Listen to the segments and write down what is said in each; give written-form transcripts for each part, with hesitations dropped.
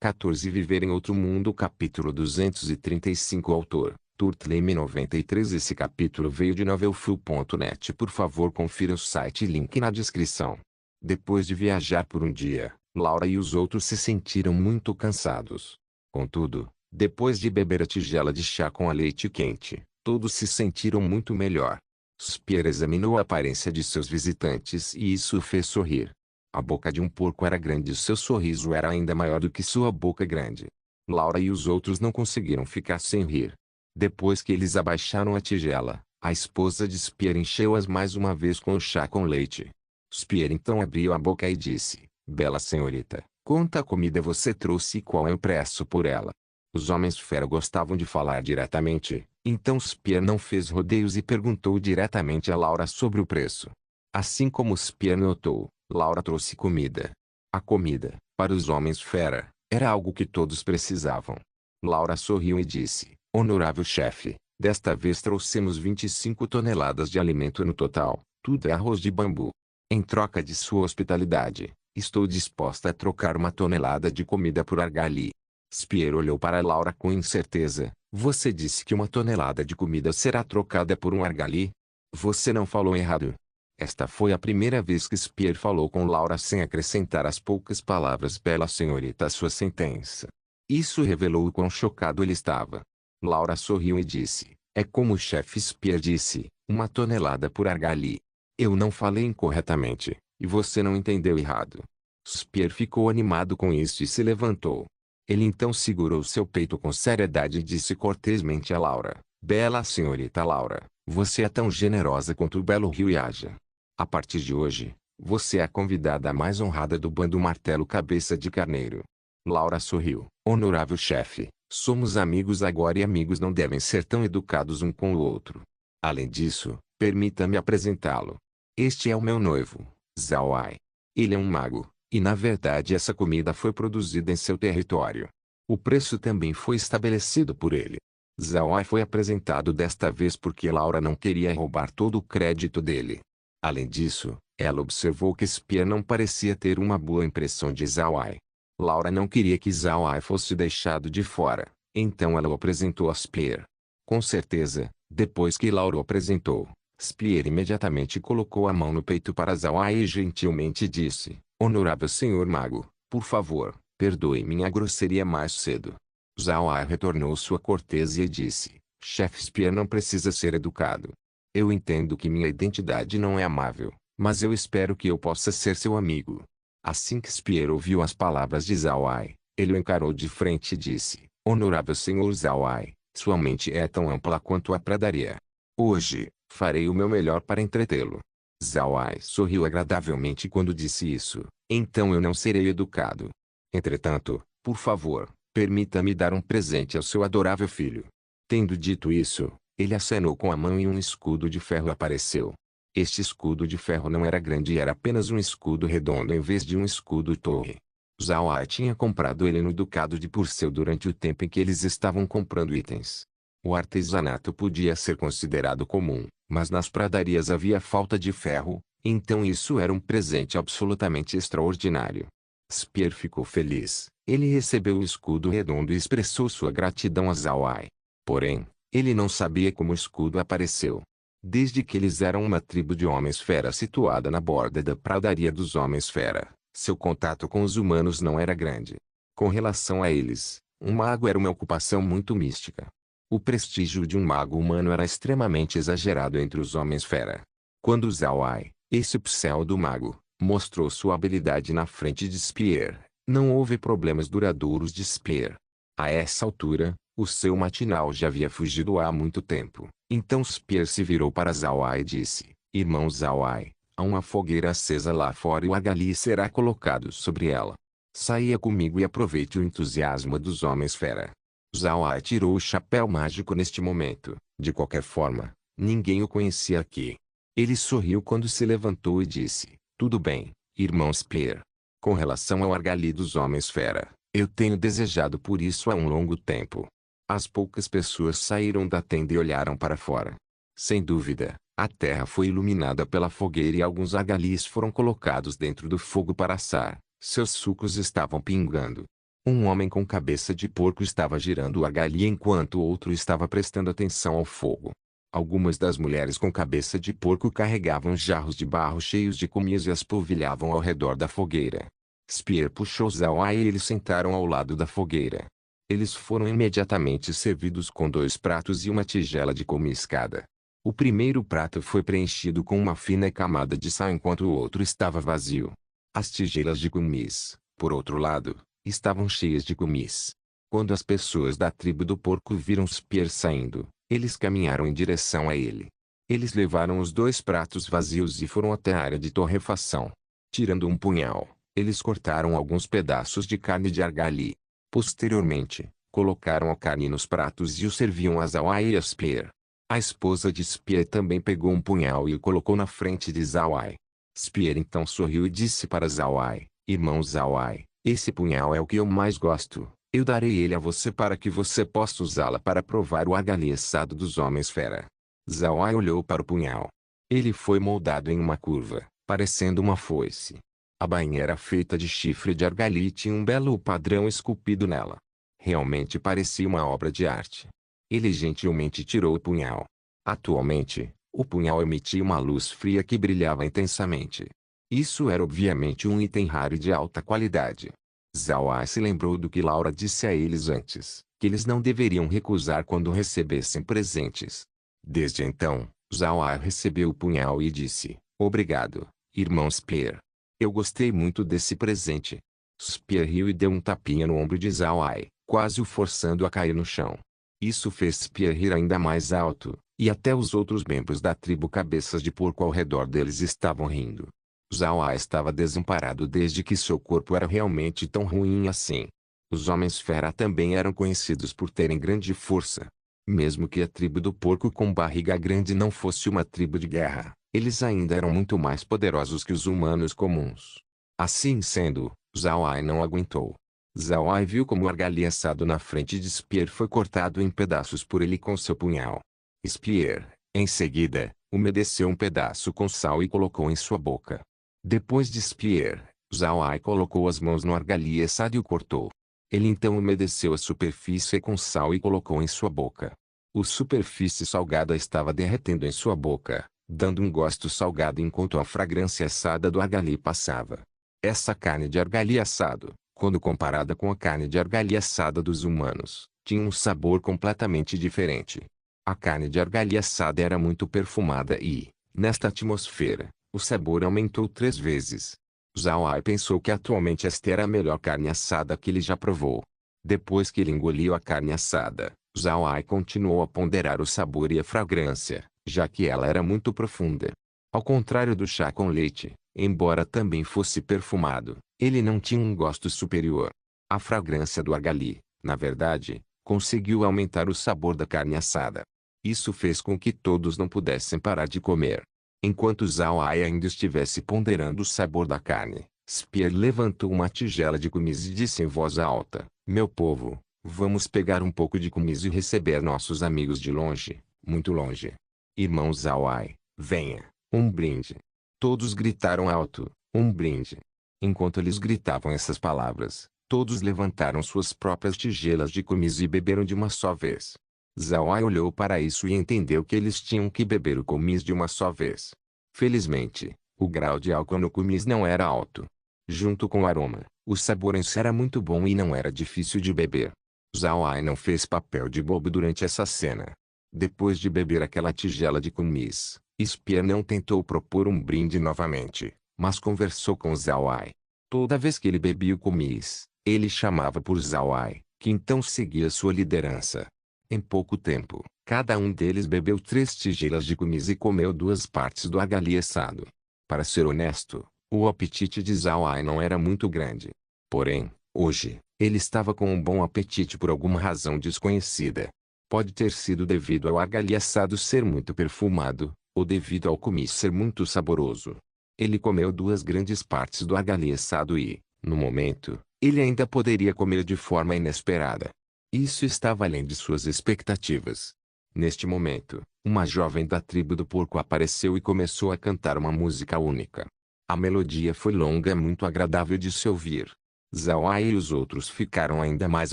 14 Viver em Outro Mundo Capítulo 235 Autor, Turtleme 93 Esse capítulo veio de novelfull.net. Por favor confira o site e link na descrição. Depois de viajar por um dia, Laura e os outros se sentiram muito cansados. Contudo, depois de beber a tigela de chá com a leite quente, todos se sentiram muito melhor. Spear examinou a aparência de seus visitantes e isso o fez sorrir. A boca de um porco era grande e seu sorriso era ainda maior do que sua boca grande. Laura e os outros não conseguiram ficar sem rir. Depois que eles abaixaram a tigela, a esposa de Spear encheu-as mais uma vez com o chá com leite. Spear então abriu a boca e disse: "Bela senhorita, quanta comida você trouxe e qual é o preço por ela?" Os homens fera gostavam de falar diretamente, então Spear não fez rodeios e perguntou diretamente a Laura sobre o preço. Assim como Spear notou, Laura trouxe comida. A comida, para os homens fera, era algo que todos precisavam. Laura sorriu e disse: "Honorável chefe, desta vez trouxemos 25 toneladas de alimento no total, tudo é arroz de bambu. Em troca de sua hospitalidade, estou disposta a trocar uma tonelada de comida por argali." Spear olhou para Laura com incerteza. "Você disse que uma tonelada de comida será trocada por um argali? Você não falou errado." Esta foi a primeira vez que Spear falou com Laura sem acrescentar as poucas palavras "bela senhorita" à sua sentença. Isso revelou o quão chocado ele estava. Laura sorriu e disse: "É como o chefe Spear disse, uma tonelada por argali. Eu não falei incorretamente, e você não entendeu errado." Spear ficou animado com isso e se levantou. Ele então segurou seu peito com seriedade e disse cortesmente a Laura: "Bela senhorita Laura, você é tão generosa quanto o belo rio Yaja. A partir de hoje, você é a convidada mais honrada do bando Martelo Cabeça de Carneiro." Laura sorriu. "Honorável chefe, somos amigos agora e amigos não devem ser tão educados um com o outro. Além disso, permita-me apresentá-lo. Este é o meu noivo, Zhao Ai. Ele é um mago, e na verdade essa comida foi produzida em seu território. O preço também foi estabelecido por ele." Zhao Ai foi apresentado desta vez porque Laura não queria roubar todo o crédito dele. Além disso, ela observou que Spear não parecia ter uma boa impressão de Zhao Ai. Laura não queria que Zhao Ai fosse deixado de fora, então ela o apresentou a Spear. Com certeza, depois que Laura o apresentou, Spear imediatamente colocou a mão no peito para Zhao Ai e gentilmente disse: "Honorável senhor mago, por favor, perdoe minha grosseria mais cedo." Zhao Ai retornou sua cortesia e disse: "Chefe Spear não precisa ser educado. Eu entendo que minha identidade não é amável, mas eu espero que eu possa ser seu amigo." Assim que Spear ouviu as palavras de Zhao Ai, ele o encarou de frente e disse: "Honorável senhor Zhao Ai, sua mente é tão ampla quanto a pradaria. Hoje, farei o meu melhor para entretê-lo." Zhao Ai sorriu agradavelmente quando disse isso. "Então eu não serei educado. Entretanto, por favor, permita-me dar um presente ao seu adorável filho." Tendo dito isso, ele acenou com a mão e um escudo de ferro apareceu. Este escudo de ferro não era grande e era apenas um escudo redondo em vez de um escudo torre. Zhao Ai tinha comprado ele no Ducado de Purcell durante o tempo em que eles estavam comprando itens. O artesanato podia ser considerado comum, mas nas pradarias havia falta de ferro, então isso era um presente absolutamente extraordinário. Spear ficou feliz. Ele recebeu o escudo redondo e expressou sua gratidão a Zhao Ai. Porém, ele não sabia como o escudo apareceu. Desde que eles eram uma tribo de homens-fera situada na borda da pradaria dos homens-fera, seu contato com os humanos não era grande. Com relação a eles, um mago era uma ocupação muito mística. O prestígio de um mago humano era extremamente exagerado entre os homens-fera. Quando Zhao Ai, esse pseudo-mago, mostrou sua habilidade na frente de Spear, não houve problemas duradouros de Spear. A essa altura, o seu matinal já havia fugido há muito tempo. Então Spear se virou para Zhao Ai e disse: "Irmão Zhao Ai, há uma fogueira acesa lá fora e o argali será colocado sobre ela. Saia comigo e aproveite o entusiasmo dos homens-fera." Zhao Ai tirou o chapéu mágico neste momento. De qualquer forma, ninguém o conhecia aqui. Ele sorriu quando se levantou e disse: "Tudo bem, irmão Spear. Com relação ao argali dos homens-fera, eu tenho desejado por isso há um longo tempo." As poucas pessoas saíram da tenda e olharam para fora. Sem dúvida, a terra foi iluminada pela fogueira e alguns argalis foram colocados dentro do fogo para assar. Seus sucos estavam pingando. Um homem com cabeça de porco estava girando a galinha enquanto o outro estava prestando atenção ao fogo. Algumas das mulheres com cabeça de porco carregavam jarros de barro cheios de comias e as polvilhavam ao redor da fogueira. Spear puxou Zawai e eles sentaram ao lado da fogueira. Eles foram imediatamente servidos com 2 pratos e uma tigela de comiscada. O primeiro prato foi preenchido com uma fina camada de sal enquanto o outro estava vazio. As tigelas de kumis, por outro lado, estavam cheias de kumis. Quando as pessoas da tribo do porco viram Spear saindo, eles caminharam em direção a ele. Eles levaram os 2 pratos vazios e foram até a área de torrefação. Tirando um punhal, eles cortaram alguns pedaços de carne de argali. Posteriormente, colocaram a carne nos pratos e o serviam a Zawai e a Spear. A esposa de Spear também pegou um punhal e o colocou na frente de Zawai. Spear então sorriu e disse para Zawai: "Irmão Zawai, esse punhal é o que eu mais gosto. Eu darei ele a você para que você possa usá-la para provar o argali assado dos homens fera." Zawai olhou para o punhal. Ele foi moldado em uma curva, parecendo uma foice. A bainha era feita de chifre de argali e tinha um belo padrão esculpido nela. Realmente parecia uma obra de arte. Ele gentilmente tirou o punhal. Atualmente, o punhal emitia uma luz fria que brilhava intensamente. Isso era obviamente um item raro e de alta qualidade. Zawai se lembrou do que Laura disse a eles antes, que eles não deveriam recusar quando recebessem presentes. Desde então, Zawai recebeu o punhal e disse: "Obrigado, irmão Spear. Eu gostei muito desse presente." Spear riu e deu um tapinha no ombro de Zawai, quase o forçando a cair no chão. Isso fez Spear rir ainda mais alto, e até os outros membros da tribo cabeças de porco ao redor deles estavam rindo. Zawai estava desamparado desde que seu corpo era realmente tão ruim assim. Os homens fera também eram conhecidos por terem grande força. Mesmo que a tribo do porco com barriga grande não fosse uma tribo de guerra, eles ainda eram muito mais poderosos que os humanos comuns. Assim sendo, Zawai não aguentou. Zawai viu como o argali assado na frente de Spear foi cortado em pedaços por ele com seu punhal. Spear, em seguida, umedeceu um pedaço com sal e colocou em sua boca. Depois de Spear, Zawai colocou as mãos no argali assado e o cortou. Ele então umedeceu a superfície com sal e colocou em sua boca. A superfície salgada estava derretendo em sua boca, dando um gosto salgado enquanto a fragrância assada do argali passava. Essa carne de argali assado, quando comparada com a carne de argali assada dos humanos, tinha um sabor completamente diferente. A carne de argali assada era muito perfumada e, nesta atmosfera, o sabor aumentou 3 vezes. Zawai pensou que atualmente esta era a melhor carne assada que ele já provou. Depois que ele engoliu a carne assada, Zawai continuou a ponderar o sabor e a fragrância, já que ela era muito profunda. Ao contrário do chá com leite, embora também fosse perfumado, ele não tinha um gosto superior. A fragrância do argali, na verdade, conseguiu aumentar o sabor da carne assada. Isso fez com que todos não pudessem parar de comer. Enquanto Zawai ainda estivesse ponderando o sabor da carne, Spear levantou uma tigela de kumis e disse em voz alta: "Meu povo, vamos pegar um pouco de kumis e receber nossos amigos de longe, muito longe. Irmão Zawai, venha, um brinde." Todos gritaram alto: "Um brinde." Enquanto eles gritavam essas palavras, todos levantaram suas próprias tigelas de kumis e beberam de uma só vez. Zawai olhou para isso e entendeu que eles tinham que beber o kumis de uma só vez. Felizmente, o grau de álcool no kumis não era alto. Junto com o aroma, o sabor em si era muito bom e não era difícil de beber. Zawai não fez papel de bobo durante essa cena. Depois de beber aquela tigela de kumis, Spear não tentou propor um brinde novamente, mas conversou com Zawai. Toda vez que ele bebia o kumis, ele chamava por Zawai, que então seguia sua liderança. Em pouco tempo, cada um deles bebeu 3 tigelas de kumis e comeu 2 partes do argali assado. Para ser honesto, o apetite de Zawai não era muito grande. Porém, hoje, ele estava com um bom apetite por alguma razão desconhecida. Pode ter sido devido ao argali assado ser muito perfumado, ou devido ao kumis ser muito saboroso. Ele comeu 2 grandes partes do argali assado e, no momento, ele ainda poderia comer de forma inesperada. Isso estava além de suas expectativas. Neste momento, uma jovem da tribo do porco apareceu e começou a cantar uma música única. A melodia foi longa e muito agradável de se ouvir. Zhao Ai e os outros ficaram ainda mais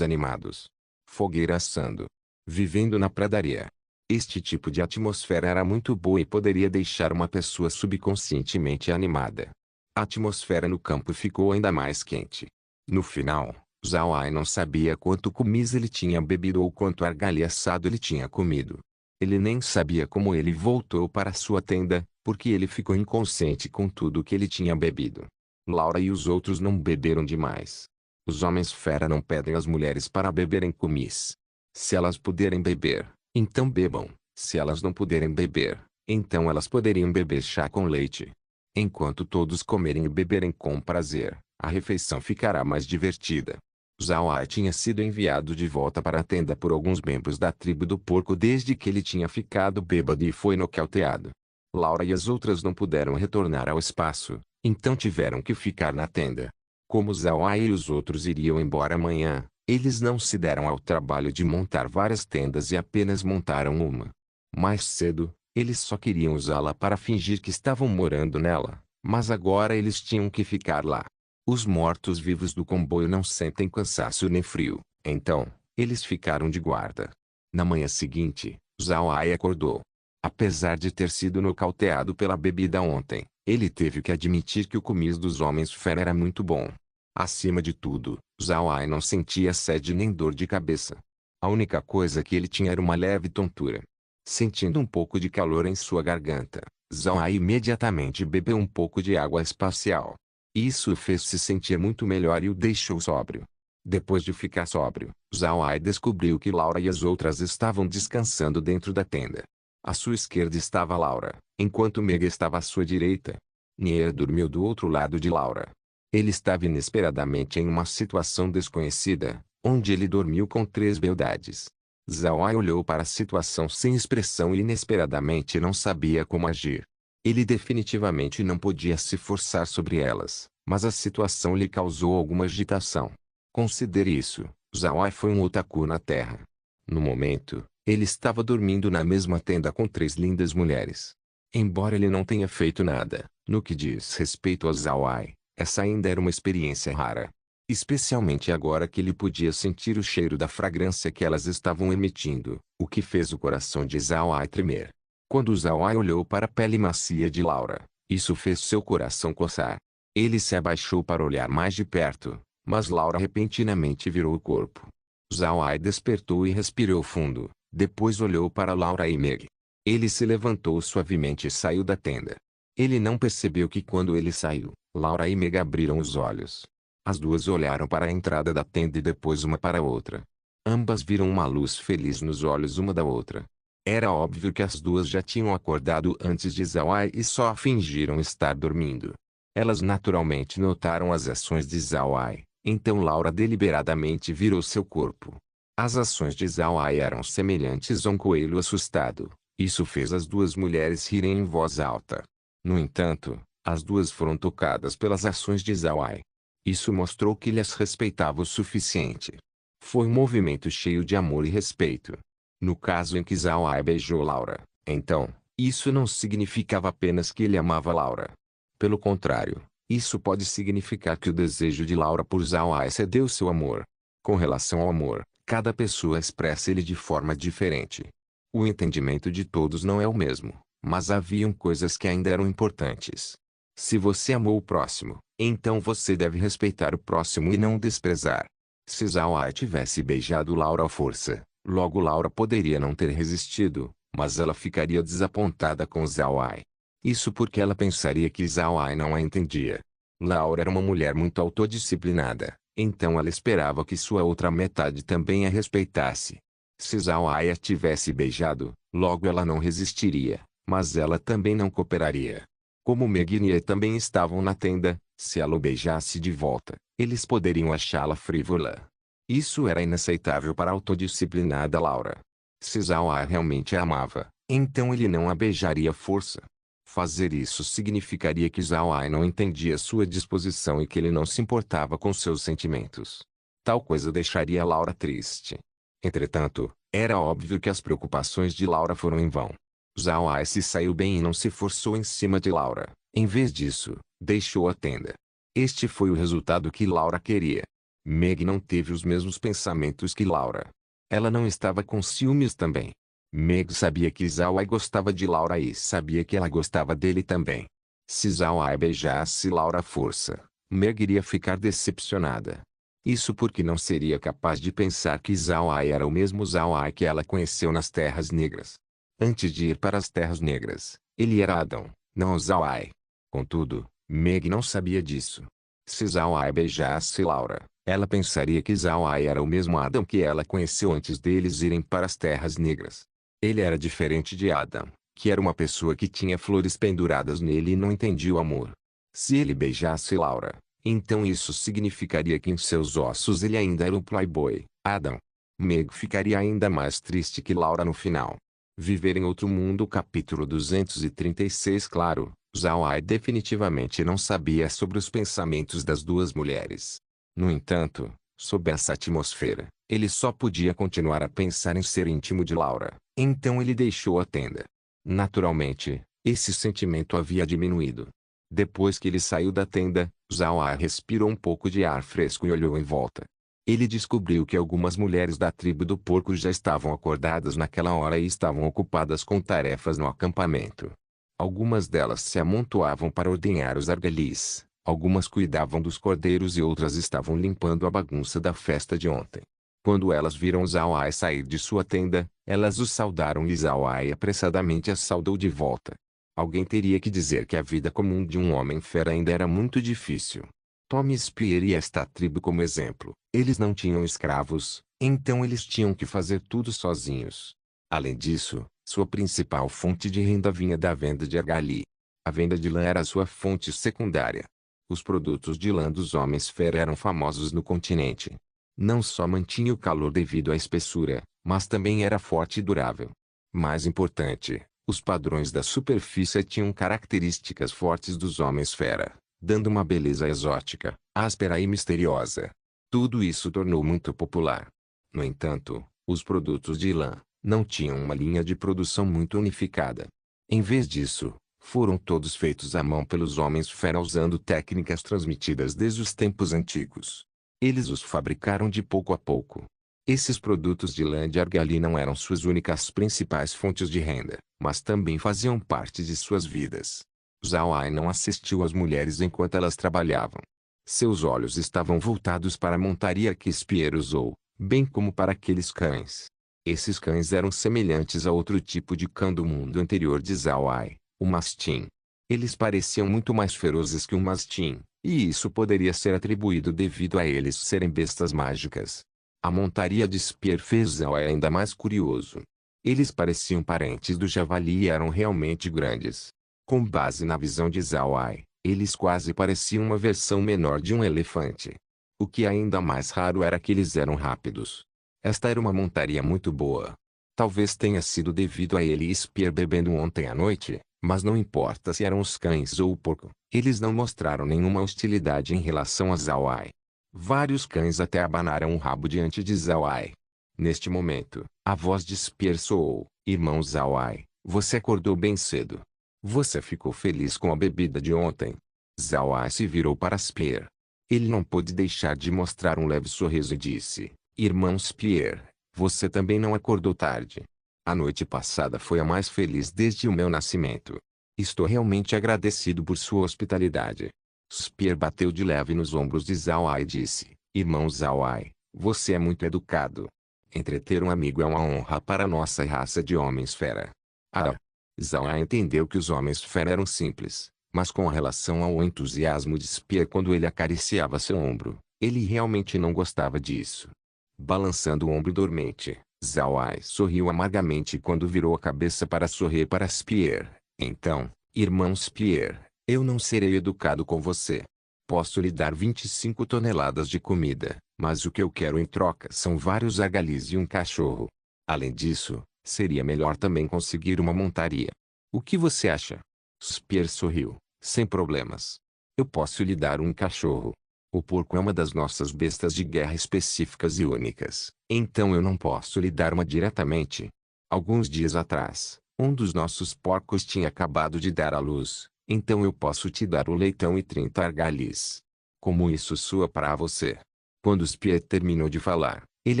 animados. Fogueira assando. Vivendo na pradaria. Este tipo de atmosfera era muito boa e poderia deixar uma pessoa subconscientemente animada. A atmosfera no campo ficou ainda mais quente. No final, Zhao Ai não sabia quanto kumis ele tinha bebido ou quanto argali assado ele tinha comido. Ele nem sabia como ele voltou para sua tenda, porque ele ficou inconsciente com tudo que ele tinha bebido. Laura e os outros não beberam demais. Os homens fera não pedem às mulheres para beberem kumis. Se elas puderem beber, então bebam. Se elas não puderem beber, então elas poderiam beber chá com leite. Enquanto todos comerem e beberem com prazer, a refeição ficará mais divertida. Zhao Ai tinha sido enviado de volta para a tenda por alguns membros da tribo do porco desde que ele tinha ficado bêbado e foi nocauteado. Laura e as outras não puderam retornar ao espaço, então tiveram que ficar na tenda. Como Zhao Ai e os outros iriam embora amanhã, eles não se deram ao trabalho de montar várias tendas e apenas montaram uma. Mais cedo, eles só queriam usá-la para fingir que estavam morando nela, mas agora eles tinham que ficar lá. Os mortos-vivos do comboio não sentem cansaço nem frio, então, eles ficaram de guarda. Na manhã seguinte, Zhao Ai acordou. Apesar de ter sido nocauteado pela bebida ontem, ele teve que admitir que o comis dos homens fera era muito bom. Acima de tudo, Zhao Ai não sentia sede nem dor de cabeça. A única coisa que ele tinha era uma leve tontura. Sentindo um pouco de calor em sua garganta, Zhao Ai imediatamente bebeu um pouco de água espacial. Isso o fez se sentir muito melhor e o deixou sóbrio. Depois de ficar sóbrio, Zhao Ai descobriu que Laura e as outras estavam descansando dentro da tenda. À sua esquerda estava Laura, enquanto Mega estava à sua direita. Nier dormiu do outro lado de Laura. Ele estava inesperadamente em uma situação desconhecida, onde ele dormiu com 3 beldades. Zhao Ai olhou para a situação sem expressão e inesperadamente não sabia como agir. Ele definitivamente não podia se forçar sobre elas, mas a situação lhe causou alguma agitação. Considere isso, Zhao Ai foi um otaku na Terra. No momento, ele estava dormindo na mesma tenda com 3 lindas mulheres. Embora ele não tenha feito nada, no que diz respeito a Zhao Ai, essa ainda era uma experiência rara. Especialmente agora que ele podia sentir o cheiro da fragrância que elas estavam emitindo, o que fez o coração de Zhao Ai tremer. Quando Zhao Ai olhou para a pele macia de Laura, isso fez seu coração coçar. Ele se abaixou para olhar mais de perto, mas Laura repentinamente virou o corpo. Zhao Ai despertou e respirou fundo, depois olhou para Laura e Meg. Ele se levantou suavemente e saiu da tenda. Ele não percebeu que quando ele saiu, Laura e Meg abriram os olhos. As duas olharam para a entrada da tenda e depois uma para a outra. Ambas viram uma luz feliz nos olhos uma da outra. Era óbvio que as duas já tinham acordado antes de Zhao Ai e só fingiram estar dormindo. Elas naturalmente notaram as ações de Zhao Ai, então Laura deliberadamente virou seu corpo. As ações de Zhao Ai eram semelhantes a um coelho assustado. Isso fez as duas mulheres rirem em voz alta. No entanto, as duas foram tocadas pelas ações de Zhao Ai. Isso mostrou que ele as respeitava o suficiente. Foi um movimento cheio de amor e respeito. No caso em que Zhao Ai beijou Laura, então, isso não significava apenas que ele amava Laura. Pelo contrário, isso pode significar que o desejo de Laura por Zhao Ai excedeu seu amor. Com relação ao amor, cada pessoa expressa ele de forma diferente. O entendimento de todos não é o mesmo, mas haviam coisas que ainda eram importantes. Se você amou o próximo, então você deve respeitar o próximo e não desprezar. Se Zhao Ai tivesse beijado Laura à força, logo Laura poderia não ter resistido, mas ela ficaria desapontada com Zhao Ai. Isso porque ela pensaria que Zhao Ai não a entendia. Laura era uma mulher muito autodisciplinada, então ela esperava que sua outra metade também a respeitasse. Se Zhao Ai a tivesse beijado, logo ela não resistiria, mas ela também não cooperaria. Como Meg e Nie também estavam na tenda, se ela o beijasse de volta, eles poderiam achá-la frívola. Isso era inaceitável para a autodisciplinada Laura. Se Zhao Ai realmente a amava, então ele não a beijaria à força. Fazer isso significaria que Zhao Ai não entendia sua disposição e que ele não se importava com seus sentimentos. Tal coisa deixaria Laura triste. Entretanto, era óbvio que as preocupações de Laura foram em vão. Zhao Ai se saiu bem e não se forçou em cima de Laura. Em vez disso, deixou a tenda. Este foi o resultado que Laura queria. Meg não teve os mesmos pensamentos que Laura. Ela não estava com ciúmes também. Meg sabia que Zhao Ai gostava de Laura e sabia que ela gostava dele também. Se Zhao Ai beijasse Laura à força, Meg iria ficar decepcionada. Isso porque não seria capaz de pensar que Zhao Ai era o mesmo Zhao Ai que ela conheceu nas Terras Negras. Antes de ir para as Terras Negras, ele era Adão, não Zhao Ai. Contudo, Meg não sabia disso. Se Zhao Ai beijasse Laura, ela pensaria que Zhao Ai era o mesmo Adão que ela conheceu antes deles irem para as Terras Negras. Ele era diferente de Adão, que era uma pessoa que tinha flores penduradas nele e não entendia o amor. Se ele beijasse Laura, então isso significaria que em seus ossos ele ainda era um playboy, Adão. Meg ficaria ainda mais triste que Laura no final. Viver em Outro Mundo capítulo 236. Claro, Zhao Ai definitivamente não sabia sobre os pensamentos das duas mulheres. No entanto, sob essa atmosfera, ele só podia continuar a pensar em ser íntimo de Laura. Então ele deixou a tenda. Naturalmente, esse sentimento havia diminuído. Depois que ele saiu da tenda, Zhao Ai respirou um pouco de ar fresco e olhou em volta. Ele descobriu que algumas mulheres da tribo do porco já estavam acordadas naquela hora e estavam ocupadas com tarefas no acampamento. Algumas delas se amontoavam para ordenhar os argalis, algumas cuidavam dos cordeiros e outras estavam limpando a bagunça da festa de ontem. Quando elas viram Zhao Ai sair de sua tenda, elas o saudaram e Zhao Ai apressadamente as saudou de volta. Alguém teria que dizer que a vida comum de um homem-fera ainda era muito difícil. Tome Spear e esta tribo como exemplo. Eles não tinham escravos, então eles tinham que fazer tudo sozinhos. Além disso, sua principal fonte de renda vinha da venda de argali. A venda de lã era sua fonte secundária. Os produtos de lã dos homens-fera eram famosos no continente. Não só mantinha o calor devido à espessura, mas também era forte e durável. Mais importante, os padrões da superfície tinham características fortes dos homens-fera, dando uma beleza exótica, áspera e misteriosa. Tudo isso tornou muito popular. No entanto, os produtos de lã não tinham uma linha de produção muito unificada. Em vez disso, foram todos feitos à mão pelos homens-fera usando técnicas transmitidas desde os tempos antigos. Eles os fabricaram de pouco a pouco. Esses produtos de lã de argali não eram suas únicas principais fontes de renda, mas também faziam parte de suas vidas. Zhao Ai não assistiu às mulheres enquanto elas trabalhavam. Seus olhos estavam voltados para a montaria que Spear usou, bem como para aqueles cães. Esses cães eram semelhantes a outro tipo de cão do mundo anterior de Zhao Ai, o mastim. Eles pareciam muito mais ferozes que um mastim, e isso poderia ser atribuído devido a eles serem bestas mágicas. A montaria de Spear fez Zhao Ai ainda mais curioso. Eles pareciam parentes do javali e eram realmente grandes. Com base na visão de Zhao Ai, eles quase pareciam uma versão menor de um elefante. O que ainda mais raro era que eles eram rápidos. Esta era uma montaria muito boa. Talvez tenha sido devido a ele e Spear bebendo ontem à noite, mas não importa se eram os cães ou o porco, eles não mostraram nenhuma hostilidade em relação a Zhao Ai. Vários cães até abanaram o rabo diante de Zhao Ai. Neste momento, a voz de Spear soou: "Irmão Zhao Ai, você acordou bem cedo. Você ficou feliz com a bebida de ontem?" Zhao Ai se virou para Spear. Ele não pôde deixar de mostrar um leve sorriso e disse: "Irmão Spear, você também não acordou tarde. A noite passada foi a mais feliz desde o meu nascimento. Estou realmente agradecido por sua hospitalidade." Spear bateu de leve nos ombros de Zhao Ai e disse: "Irmão Zhao Ai, você é muito educado. Entreter um amigo é uma honra para nossa raça de homens-fera." Ah! Zhao Ai entendeu que os homens-fera eram simples, mas com relação ao entusiasmo de Spear quando ele acariciava seu ombro, ele realmente não gostava disso. Balançando o ombro dormente, Zhao Ai sorriu amargamente quando virou a cabeça para sorrir para Spear. "Então, irmão Spear, eu não serei educado com você. Posso lhe dar 25 toneladas de comida, mas o que eu quero em troca são vários argalis e um cachorro. Além disso, seria melhor também conseguir uma montaria. O que você acha?" Spear sorriu: "Sem problemas. Eu posso lhe dar um cachorro. O porco é uma das nossas bestas de guerra específicas e únicas, então eu não posso lhe dar uma diretamente. Alguns dias atrás, um dos nossos porcos tinha acabado de dar à luz, então eu posso te dar o leitão e 30 argalis." Como isso soa para você? Quando Spear terminou de falar, ele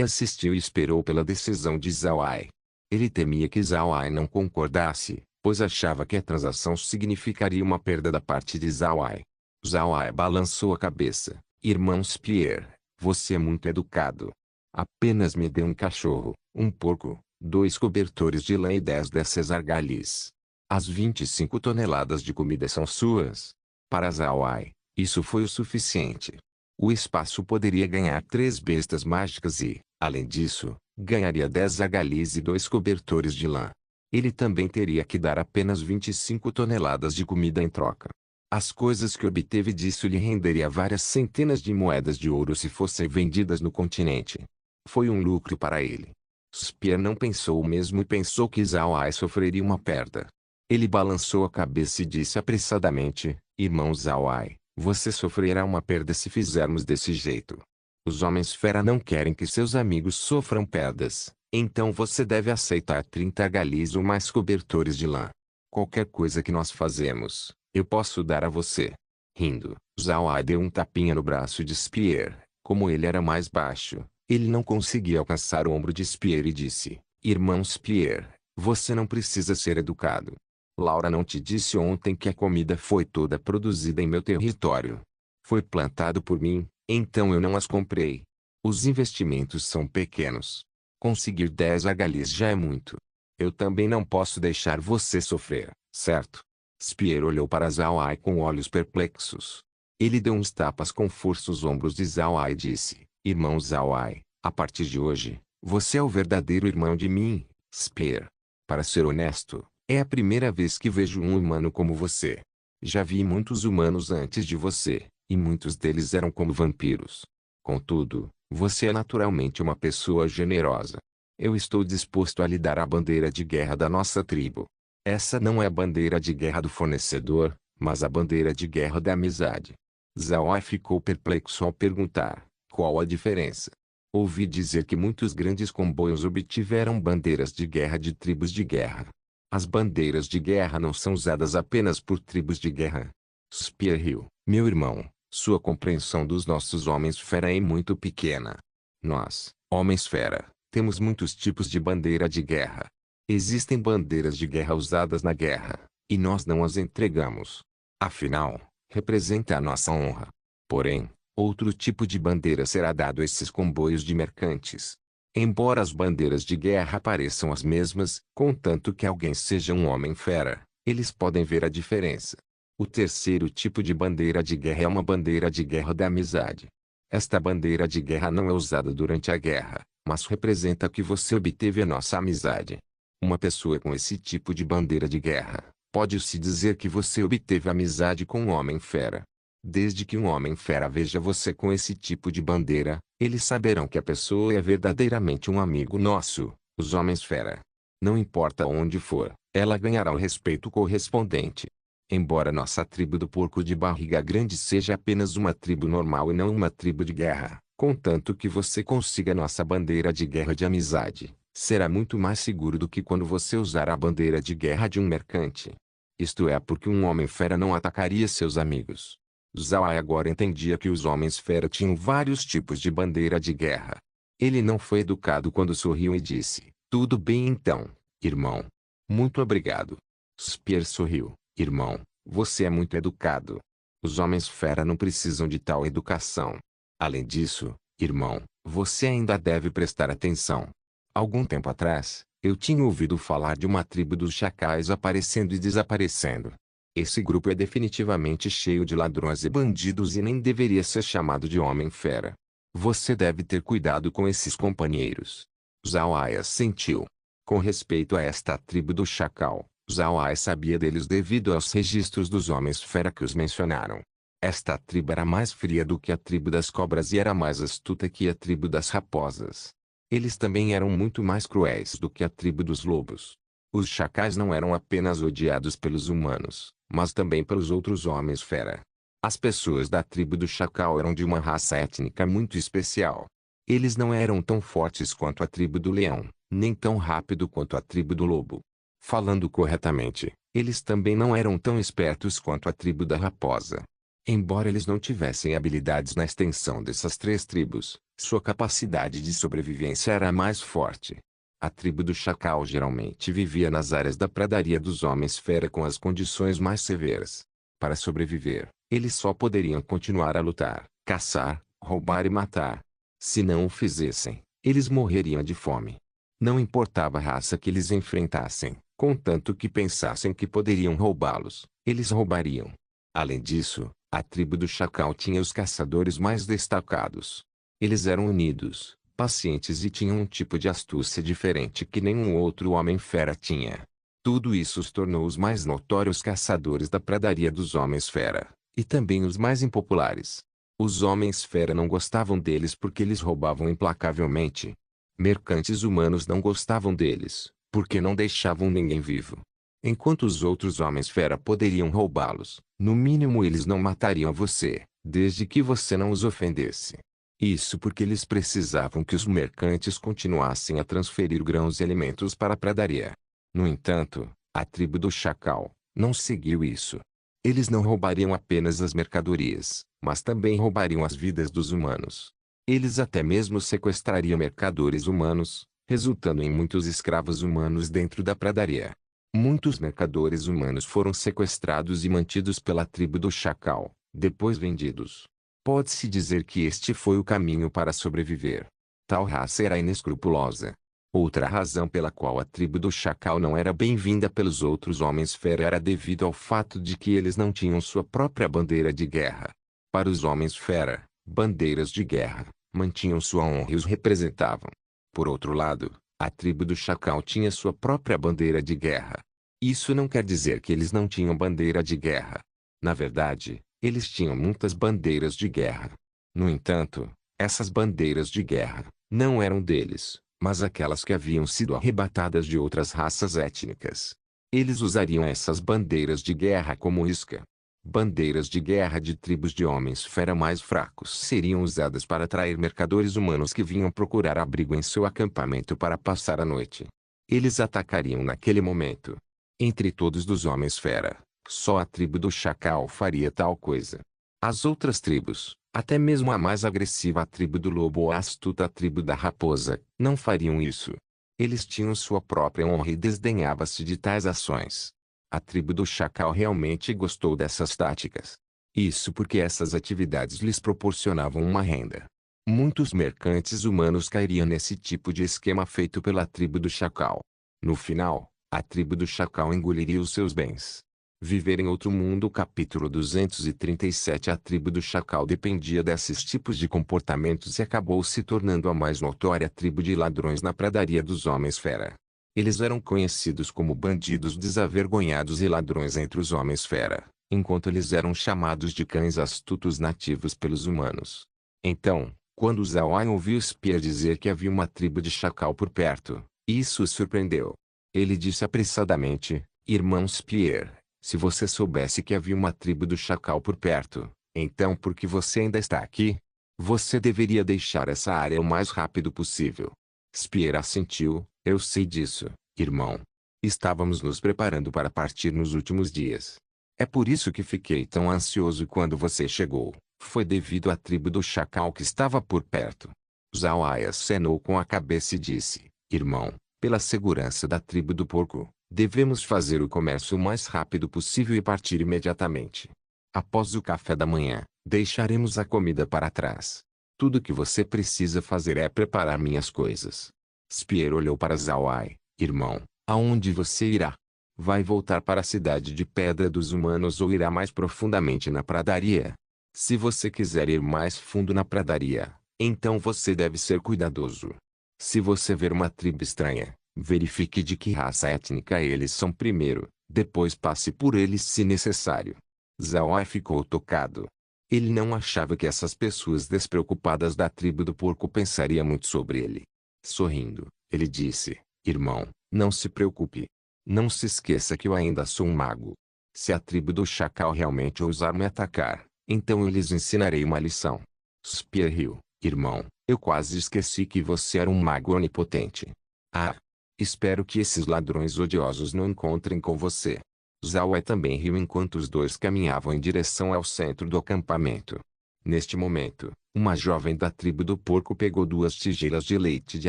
assistiu e esperou pela decisão de Zhao Ai. Ele temia que Zhao Ai não concordasse, pois achava que a transação significaria uma perda da parte de Zhao Ai. Zhao Ai balançou a cabeça. Irmão Spear, você é muito educado. Apenas me dê um cachorro, um porco, 2 cobertores de lã e 10 dessas argalhas. As 25 toneladas de comida são suas. Para Zhao Ai, isso foi o suficiente. O espaço poderia ganhar 3 bestas mágicas e, além disso, ganharia 10 argalhas e 2 cobertores de lã. Ele também teria que dar apenas 25 toneladas de comida em troca. As coisas que obteve disso lhe renderia várias centenas de moedas de ouro se fossem vendidas no continente. Foi um lucro para ele. Spear não pensou o mesmo e pensou que Zhao Ai sofreria uma perda. Ele balançou a cabeça e disse apressadamente, irmão Zhao Ai, você sofrerá uma perda se fizermos desse jeito. Os homens-fera não querem que seus amigos sofram perdas, então você deve aceitar 30 galis ou mais cobertores de lã. Qualquer coisa que nós fazemos, eu posso dar a você. Rindo, Zhao Ai deu um tapinha no braço de Spear. Como ele era mais baixo, ele não conseguia alcançar o ombro de Spear e disse, irmão Spear, você não precisa ser educado. Laura não te disse ontem que a comida foi toda produzida em meu território. Foi plantado por mim, então eu não as comprei. Os investimentos são pequenos. Conseguir 10 argalhas já é muito. Eu também não posso deixar você sofrer, certo? Spear olhou para Zhao Ai com olhos perplexos. Ele deu uns tapas com força nos ombros de Zhao Ai e disse, irmão Zhao Ai, a partir de hoje, você é o verdadeiro irmão de mim, Spear. Para ser honesto, é a primeira vez que vejo um humano como você. Já vi muitos humanos antes de você, e muitos deles eram como vampiros. Contudo, você é naturalmente uma pessoa generosa. Eu estou disposto a lhe dar a bandeira de guerra da nossa tribo. Essa não é a bandeira de guerra do fornecedor, mas a bandeira de guerra da amizade. Zhao Ai ficou perplexo ao perguntar, qual a diferença? Ouvi dizer que muitos grandes comboios obtiveram bandeiras de guerra de tribos de guerra. As bandeiras de guerra não são usadas apenas por tribos de guerra. Spear riu, meu irmão, sua compreensão dos nossos homens-fera é muito pequena. Nós, homens-fera, temos muitos tipos de bandeira de guerra. Existem bandeiras de guerra usadas na guerra, e nós não as entregamos. Afinal, representa a nossa honra. Porém, outro tipo de bandeira será dado a esses comboios de mercantes. Embora as bandeiras de guerra pareçam as mesmas, contanto que alguém seja um homem-fera, eles podem ver a diferença. O terceiro tipo de bandeira de guerra é uma bandeira de guerra da amizade. Esta bandeira de guerra não é usada durante a guerra, mas representa que você obteve a nossa amizade. Uma pessoa com esse tipo de bandeira de guerra, pode-se dizer que você obteve amizade com um homem-fera. Desde que um homem-fera veja você com esse tipo de bandeira, eles saberão que a pessoa é verdadeiramente um amigo nosso, os homens-fera. Não importa onde for, ela ganhará o respeito correspondente. Embora nossa tribo do porco de barriga grande seja apenas uma tribo normal e não uma tribo de guerra, contanto que você consiga nossa bandeira de guerra de amizade, será muito mais seguro do que quando você usar a bandeira de guerra de um mercante. Isto é porque um homem-fera não atacaria seus amigos. Zhao Ai agora entendia que os homens-fera tinham vários tipos de bandeira de guerra. Ele não foi educado quando sorriu e disse, tudo bem então, irmão. Muito obrigado. Spear sorriu, irmão, você é muito educado. Os homens-fera não precisam de tal educação. Além disso, irmão, você ainda deve prestar atenção. Algum tempo atrás, eu tinha ouvido falar de uma tribo dos chacais aparecendo e desaparecendo. Esse grupo é definitivamente cheio de ladrões e bandidos e nem deveria ser chamado de homem-fera. Você deve ter cuidado com esses companheiros. Zhao Ai assentiu. Com respeito a esta tribo do chacal, Zhao Ai sabia deles devido aos registros dos homens-fera que os mencionaram. Esta tribo era mais fria do que a tribo das cobras e era mais astuta que a tribo das raposas. Eles também eram muito mais cruéis do que a tribo dos lobos. Os chacais não eram apenas odiados pelos humanos, mas também pelos outros homens-fera. As pessoas da tribo do chacal eram de uma raça étnica muito especial. Eles não eram tão fortes quanto a tribo do leão, nem tão rápido quanto a tribo do lobo. Falando corretamente, eles também não eram tão espertos quanto a tribo da raposa. Embora eles não tivessem habilidades na extensão dessas três tribos, sua capacidade de sobrevivência era mais forte. A tribo do Chacal geralmente vivia nas áreas da pradaria dos Homens-Fera com as condições mais severas. Para sobreviver, eles só poderiam continuar a lutar, caçar, roubar e matar. Se não o fizessem, eles morreriam de fome. Não importava a raça que eles enfrentassem, contanto que pensassem que poderiam roubá-los, eles roubariam. Além disso, a tribo do Chacal tinha os caçadores mais destacados. Eles eram unidos, pacientes e tinham um tipo de astúcia diferente que nenhum outro Homem-Fera tinha. Tudo isso os tornou os mais notórios caçadores da pradaria dos Homens-Fera, e também os mais impopulares. Os Homens-Fera não gostavam deles porque eles roubavam implacavelmente. Mercantes humanos não gostavam deles, porque não deixavam ninguém vivo. Enquanto os outros Homens-Fera poderiam roubá-los, no mínimo eles não matariam você, desde que você não os ofendesse. Isso porque eles precisavam que os mercantes continuassem a transferir grãos e alimentos para a pradaria. No entanto, a tribo do Chacal não seguiu isso. Eles não roubariam apenas as mercadorias, mas também roubariam as vidas dos humanos. Eles até mesmo sequestrariam mercadores humanos, resultando em muitos escravos humanos dentro da pradaria. Muitos mercadores humanos foram sequestrados e mantidos pela tribo do Chacal, depois vendidos. Pode-se dizer que este foi o caminho para sobreviver. Tal raça era inescrupulosa. Outra razão pela qual a tribo do Chacal não era bem-vinda pelos outros Homens-Fera era devido ao fato de que eles não tinham sua própria bandeira de guerra. Para os Homens-Fera, bandeiras de guerra mantinham sua honra e os representavam. Por outro lado, a tribo do Chacal tinha sua própria bandeira de guerra. Isso não quer dizer que eles não tinham bandeira de guerra. Na verdade, eles tinham muitas bandeiras de guerra. No entanto, essas bandeiras de guerra não eram deles, mas aquelas que haviam sido arrebatadas de outras raças étnicas. Eles usariam essas bandeiras de guerra como isca. Bandeiras de guerra de tribos de Homens-Fera mais fracos seriam usadas para atrair mercadores humanos que vinham procurar abrigo em seu acampamento para passar a noite. Eles atacariam naquele momento. Entre todos os Homens-Fera, só a tribo do Chacal faria tal coisa. As outras tribos, até mesmo a mais agressiva a tribo do lobo ou a astuta tribo da raposa, não fariam isso. Eles tinham sua própria honra e desdenhava-se de tais ações. A tribo do Chacal realmente gostou dessas táticas. Isso porque essas atividades lhes proporcionavam uma renda. Muitos mercantes humanos cairiam nesse tipo de esquema feito pela tribo do Chacal. No final, a tribo do Chacal engoliria os seus bens. Viver em outro mundo. Capítulo 237. A tribo do Chacal dependia desses tipos de comportamentos e acabou se tornando a mais notória tribo de ladrões na pradaria dos Homens-Fera. Eles eram conhecidos como bandidos desavergonhados e ladrões entre os Homens-Fera, enquanto eles eram chamados de cães astutos nativos pelos humanos. Então, quando Zawai ouviu Spear dizer que havia uma tribo de Chacal por perto, isso o surpreendeu. Ele disse apressadamente: "Irmão Spear, se você soubesse que havia uma tribo do Chacal por perto, então por que você ainda está aqui? Você deveria deixar essa área o mais rápido possível." Spear assentiu: "Eu sei disso, irmão. Estávamos nos preparando para partir nos últimos dias. É por isso que fiquei tão ansioso quando você chegou. Foi devido à tribo do Chacal que estava por perto." Zawai acenou com a cabeça e disse: "Irmão, pela segurança da tribo do porco, devemos fazer o comércio o mais rápido possível e partir imediatamente. Após o café da manhã, deixaremos a comida para trás. Tudo que você precisa fazer é preparar minhas coisas." Spear olhou para Zawai: "Irmão, aonde você irá? Vai voltar para a cidade de Pedra dos Humanos ou irá mais profundamente na pradaria? Se você quiser ir mais fundo na pradaria, então você deve ser cuidadoso. Se você ver uma tribo estranha, verifique de que raça étnica eles são primeiro, depois passe por eles se necessário." Zawai ficou tocado. Ele não achava que essas pessoas despreocupadas da tribo do porco pensariam muito sobre ele. Sorrindo, ele disse: "Irmão, não se preocupe. Não se esqueça que eu ainda sou um mago. Se a tribo do Chacal realmente ousar me atacar, então eu lhes ensinarei uma lição." Spear riu: "Irmão, eu quase esqueci que você era um mago onipotente. Ah! Espero que esses ladrões odiosos não encontrem com você." Zawai também riu enquanto os dois caminhavam em direção ao centro do acampamento. Neste momento, uma jovem da tribo do porco pegou 2 tigelas de leite de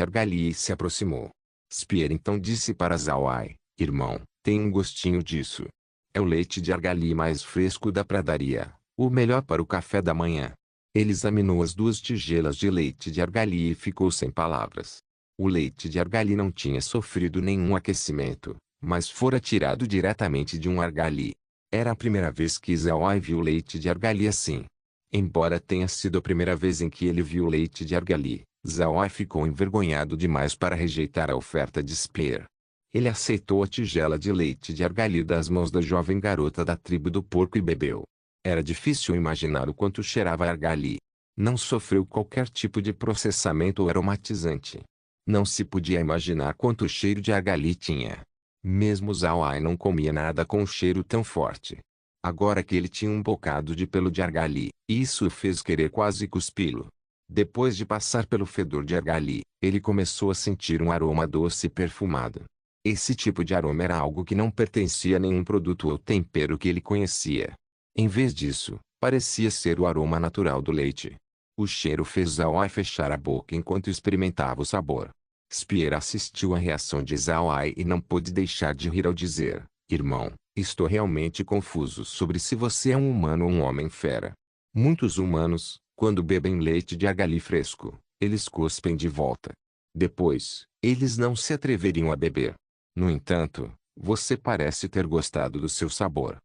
argali e se aproximou. Spear então disse para Zawai: irmão, tem um gostinho disso. É o leite de argali mais fresco da pradaria, o melhor para o café da manhã. Ele examinou as 2 tigelas de leite de argali e ficou sem palavras. O leite de argali não tinha sofrido nenhum aquecimento, mas fora tirado diretamente de um argali. Era a primeira vez que Zawai viu leite de argali assim. Embora tenha sido a primeira vez em que ele viu leite de argali, Zawai ficou envergonhado demais para rejeitar a oferta de Spear. Ele aceitou a tigela de leite de argali das mãos da jovem garota da tribo do porco e bebeu. Era difícil imaginar o quanto cheirava argali. Não sofreu qualquer tipo de processamento ou aromatizante. Não se podia imaginar quanto cheiro de argali tinha. Mesmo Zawai não comia nada com um cheiro tão forte. Agora que ele tinha um bocado de pelo de argali, isso o fez querer quase cuspi-lo. Depois de passar pelo fedor de argali, ele começou a sentir um aroma doce e perfumado. Esse tipo de aroma era algo que não pertencia a nenhum produto ou tempero que ele conhecia. Em vez disso, parecia ser o aroma natural do leite. O cheiro fez Zawai fechar a boca enquanto experimentava o sabor. Spear assistiu à reação de Zawai e não pôde deixar de rir ao dizer: irmão, estou realmente confuso sobre se você é um humano ou um homem fera. Muitos humanos, quando bebem leite de argali fresco, eles cuspem de volta. Depois, eles não se atreveriam a beber. No entanto, você parece ter gostado do seu sabor.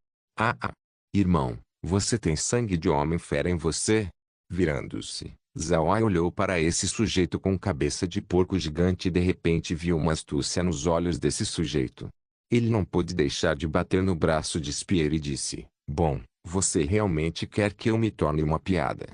Irmão, você tem sangue de homem fera em você? Virando-se, Zawai olhou para esse sujeito com cabeça de porco gigante e de repente viu uma astúcia nos olhos desse sujeito. Ele não pôde deixar de bater no braço de Spear e disse: bom, você realmente quer que eu me torne uma piada?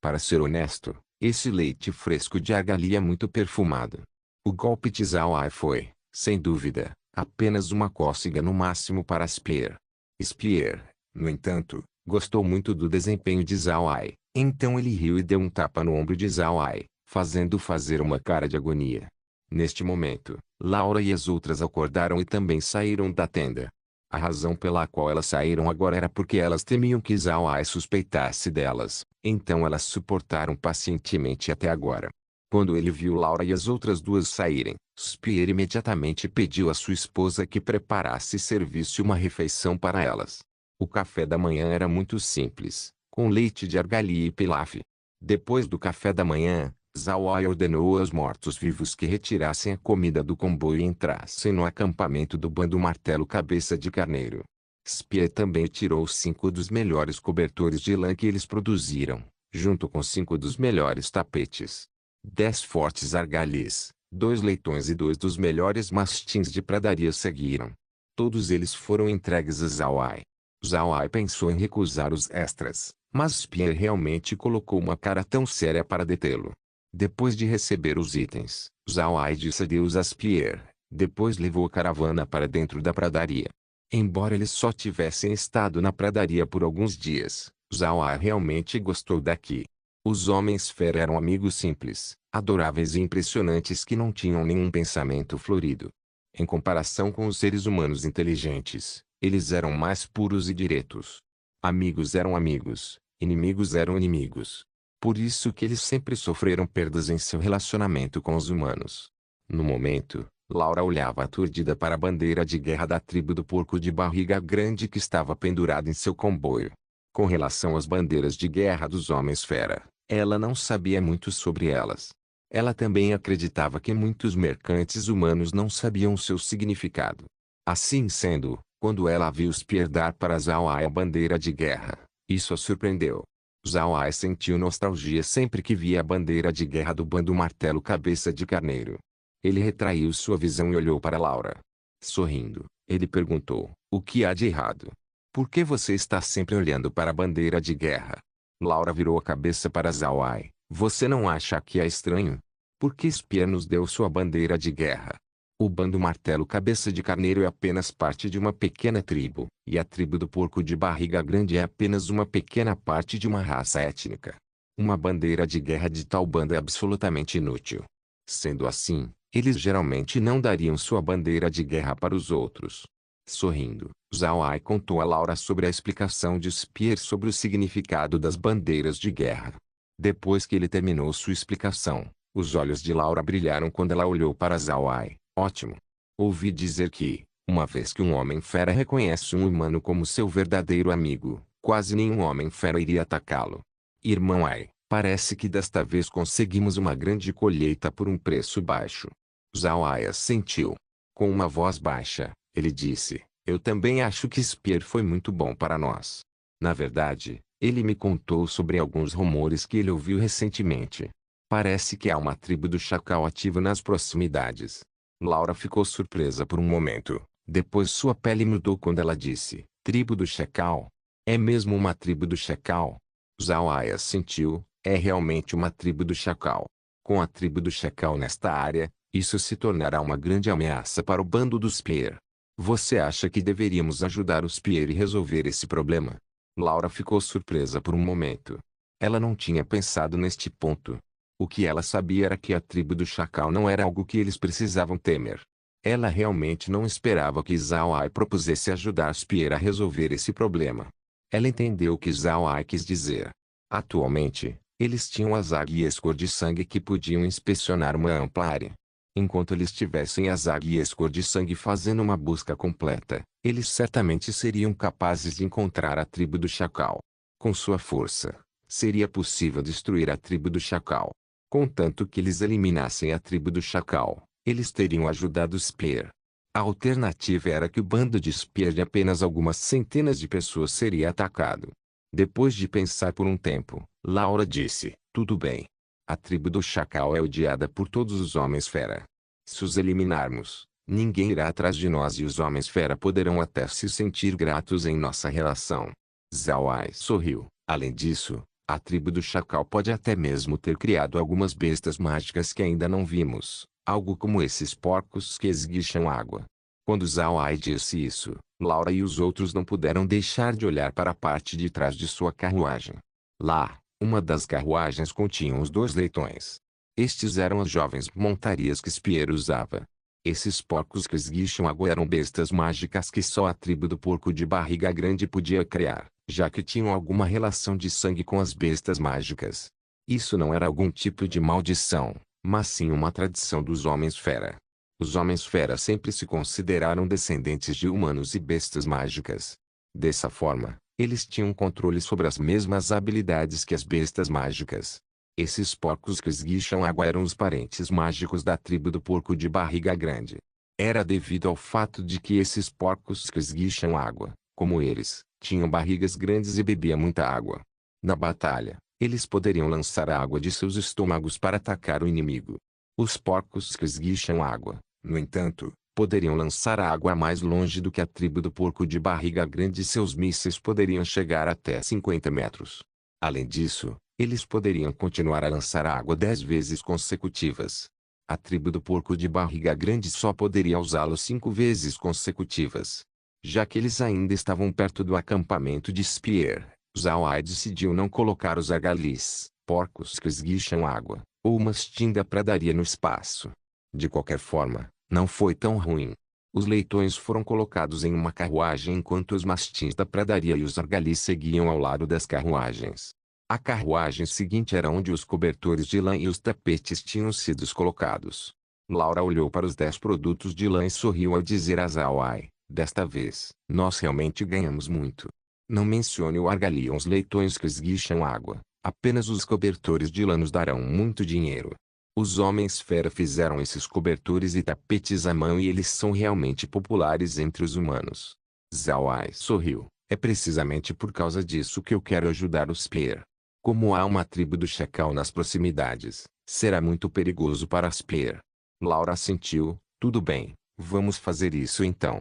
Para ser honesto, esse leite fresco de argali é muito perfumado. O golpe de Zawai foi, sem dúvida, apenas uma cócega no máximo para Spear. Spear, no entanto, gostou muito do desempenho de Zawai, então ele riu e deu um tapa no ombro de Zawai, fazendo fazer uma cara de agonia. Neste momento, Laura e as outras acordaram e também saíram da tenda. A razão pela qual elas saíram agora era porque elas temiam que Zawai suspeitasse delas, então elas suportaram pacientemente até agora. Quando ele viu Laura e as outras duas saírem, Spear imediatamente pediu à sua esposa que preparasse e servisse uma refeição para elas. O café da manhã era muito simples, com leite de argali e pilaf. Depois do café da manhã, Zawai ordenou aos mortos-vivos que retirassem a comida do comboio e entrassem no acampamento do bando Martelo Cabeça de Carneiro. Spear também tirou 5 dos melhores cobertores de lã que eles produziram, junto com 5 dos melhores tapetes. 10 fortes argalis, 2 leitões e 2 dos melhores mastins de pradaria seguiram. Todos eles foram entregues a Zawai. Zawai pensou em recusar os extras, mas Spear realmente colocou uma cara tão séria para detê-lo. Depois de receber os itens, Zawai disse adeus a Spear, depois levou a caravana para dentro da pradaria. Embora eles só tivessem estado na pradaria por alguns dias, Zawai realmente gostou daqui. Os homens fera eram amigos simples, adoráveis e impressionantes que não tinham nenhum pensamento florido. Em comparação com os seres humanos inteligentes, eles eram mais puros e diretos. Amigos eram amigos, inimigos eram inimigos. Por isso que eles sempre sofreram perdas em seu relacionamento com os humanos. No momento, Laura olhava aturdida para a bandeira de guerra da tribo do porco de barriga grande que estava pendurada em seu comboio. Com relação às bandeiras de guerra dos homens fera, ela não sabia muito sobre elas. Ela também acreditava que muitos mercantes humanos não sabiam seu significado. Assim sendo, quando ela viu Spear dar para Zawai a bandeira de guerra, isso a surpreendeu. Zawai sentiu nostalgia sempre que via a bandeira de guerra do bando Martelo Cabeça de Carneiro. Ele retraiu sua visão e olhou para Laura. Sorrindo, ele perguntou: o que há de errado? Por que você está sempre olhando para a bandeira de guerra? Laura virou a cabeça para Zawai. Você não acha que é estranho? Por que Spear nos deu sua bandeira de guerra? O bando Martelo Cabeça de Carneiro é apenas parte de uma pequena tribo, e a tribo do porco de barriga grande é apenas uma pequena parte de uma raça étnica. Uma bandeira de guerra de tal bando é absolutamente inútil. Sendo assim, eles geralmente não dariam sua bandeira de guerra para os outros. Sorrindo, Zhao Ai contou a Laura sobre a explicação de Spear sobre o significado das bandeiras de guerra. Depois que ele terminou sua explicação, os olhos de Laura brilharam quando ela olhou para Zhao Ai. Ótimo! Ouvi dizer que, uma vez que um homem-fera reconhece um humano como seu verdadeiro amigo, quase nenhum homem-fera iria atacá-lo. Irmão Ai, parece que desta vez conseguimos uma grande colheita por um preço baixo. Zhao Ai assentiu. Com uma voz baixa, ele disse, eu também acho que Spear foi muito bom para nós. Na verdade, ele me contou sobre alguns rumores que ele ouviu recentemente. Parece que há uma tribo do Chacal ativa nas proximidades. Laura ficou surpresa por um momento. Depois sua pele mudou quando ela disse, tribo do Chacal? É mesmo uma tribo do Chacal? Zhao Ai assentiu, é realmente uma tribo do Chacal. Com a tribo do Chacal nesta área, isso se tornará uma grande ameaça para o bando dos Spear. Você acha que deveríamos ajudar os Spear e resolver esse problema? Laura ficou surpresa por um momento. Ela não tinha pensado neste ponto. O que ela sabia era que a tribo do Chacal não era algo que eles precisavam temer. Ela realmente não esperava que Zhao Ai propusesse ajudar Spear a resolver esse problema. Ela entendeu o que Zhao Ai quis dizer. Atualmente, eles tinham as águias cor de sangue que podiam inspecionar uma ampla área. Enquanto eles tivessem as águias cor de sangue fazendo uma busca completa, eles certamente seriam capazes de encontrar a tribo do Chacal. Com sua força, seria possível destruir a tribo do Chacal. Contanto que eles eliminassem a tribo do Chacal, eles teriam ajudado Spear. A alternativa era que o bando de Spear de apenas algumas centenas de pessoas seria atacado. Depois de pensar por um tempo, Laura disse, tudo bem. A tribo do Chacal é odiada por todos os Homens-Fera. Se os eliminarmos, ninguém irá atrás de nós e os Homens-Fera poderão até se sentir gratos em nossa relação. Zhao Ai sorriu. Além disso, a tribo do Chacal pode até mesmo ter criado algumas bestas mágicas que ainda não vimos, algo como esses porcos que esguicham água. Quando Zhao Ai disse isso, Laura e os outros não puderam deixar de olhar para a parte de trás de sua carruagem. Lá, uma das carruagens continha os dois leitões. Estes eram as jovens montarias que Spear usava. Esses porcos que esguicham água eram bestas mágicas que só a tribo do porco de barriga grande podia criar, já que tinham alguma relação de sangue com as bestas mágicas. Isso não era algum tipo de maldição, mas sim uma tradição dos Homens-Fera. Os Homens-Fera sempre se consideraram descendentes de humanos e bestas mágicas. Dessa forma, eles tinham controle sobre as mesmas habilidades que as bestas mágicas. Esses porcos que esguicham água eram os parentes mágicos da tribo do porco de barriga grande. Era devido ao fato de que esses porcos que esguicham água, como eles, tinham barrigas grandes e bebiam muita água. Na batalha, eles poderiam lançar a água de seus estômagos para atacar o inimigo. Os porcos que esguicham água, no entanto, poderiam lançar a água mais longe do que a tribo do porco de barriga grande e seus mísseis poderiam chegar até 50 metros. Além disso, eles poderiam continuar a lançar a água 10 vezes consecutivas. A tribo do porco de barriga grande só poderia usá-lo 5 vezes consecutivas. Já que eles ainda estavam perto do acampamento de Spear, Zhao Ai decidiu não colocar os argalis, porcos que esguicham água, ou mastim da pradaria no espaço. De qualquer forma, não foi tão ruim. Os leitões foram colocados em uma carruagem enquanto os mastins da pradaria e os argalis seguiam ao lado das carruagens. A carruagem seguinte era onde os cobertores de lã e os tapetes tinham sido colocados. Laura olhou para os 10 produtos de lã e sorriu ao dizer a Zhao Ai, desta vez, nós realmente ganhamos muito. Não mencione o argali ou os leitões que esguicham água, apenas os cobertores de lã nos darão muito dinheiro. Os Homens-Fera fizeram esses cobertores e tapetes à mão e eles são realmente populares entre os humanos. Zhao Ai sorriu, é precisamente por causa disso que eu quero ajudar os Spear. Como há uma tribo do Chacal nas proximidades, será muito perigoso para Spear. Laura assentiu, tudo bem, vamos fazer isso então.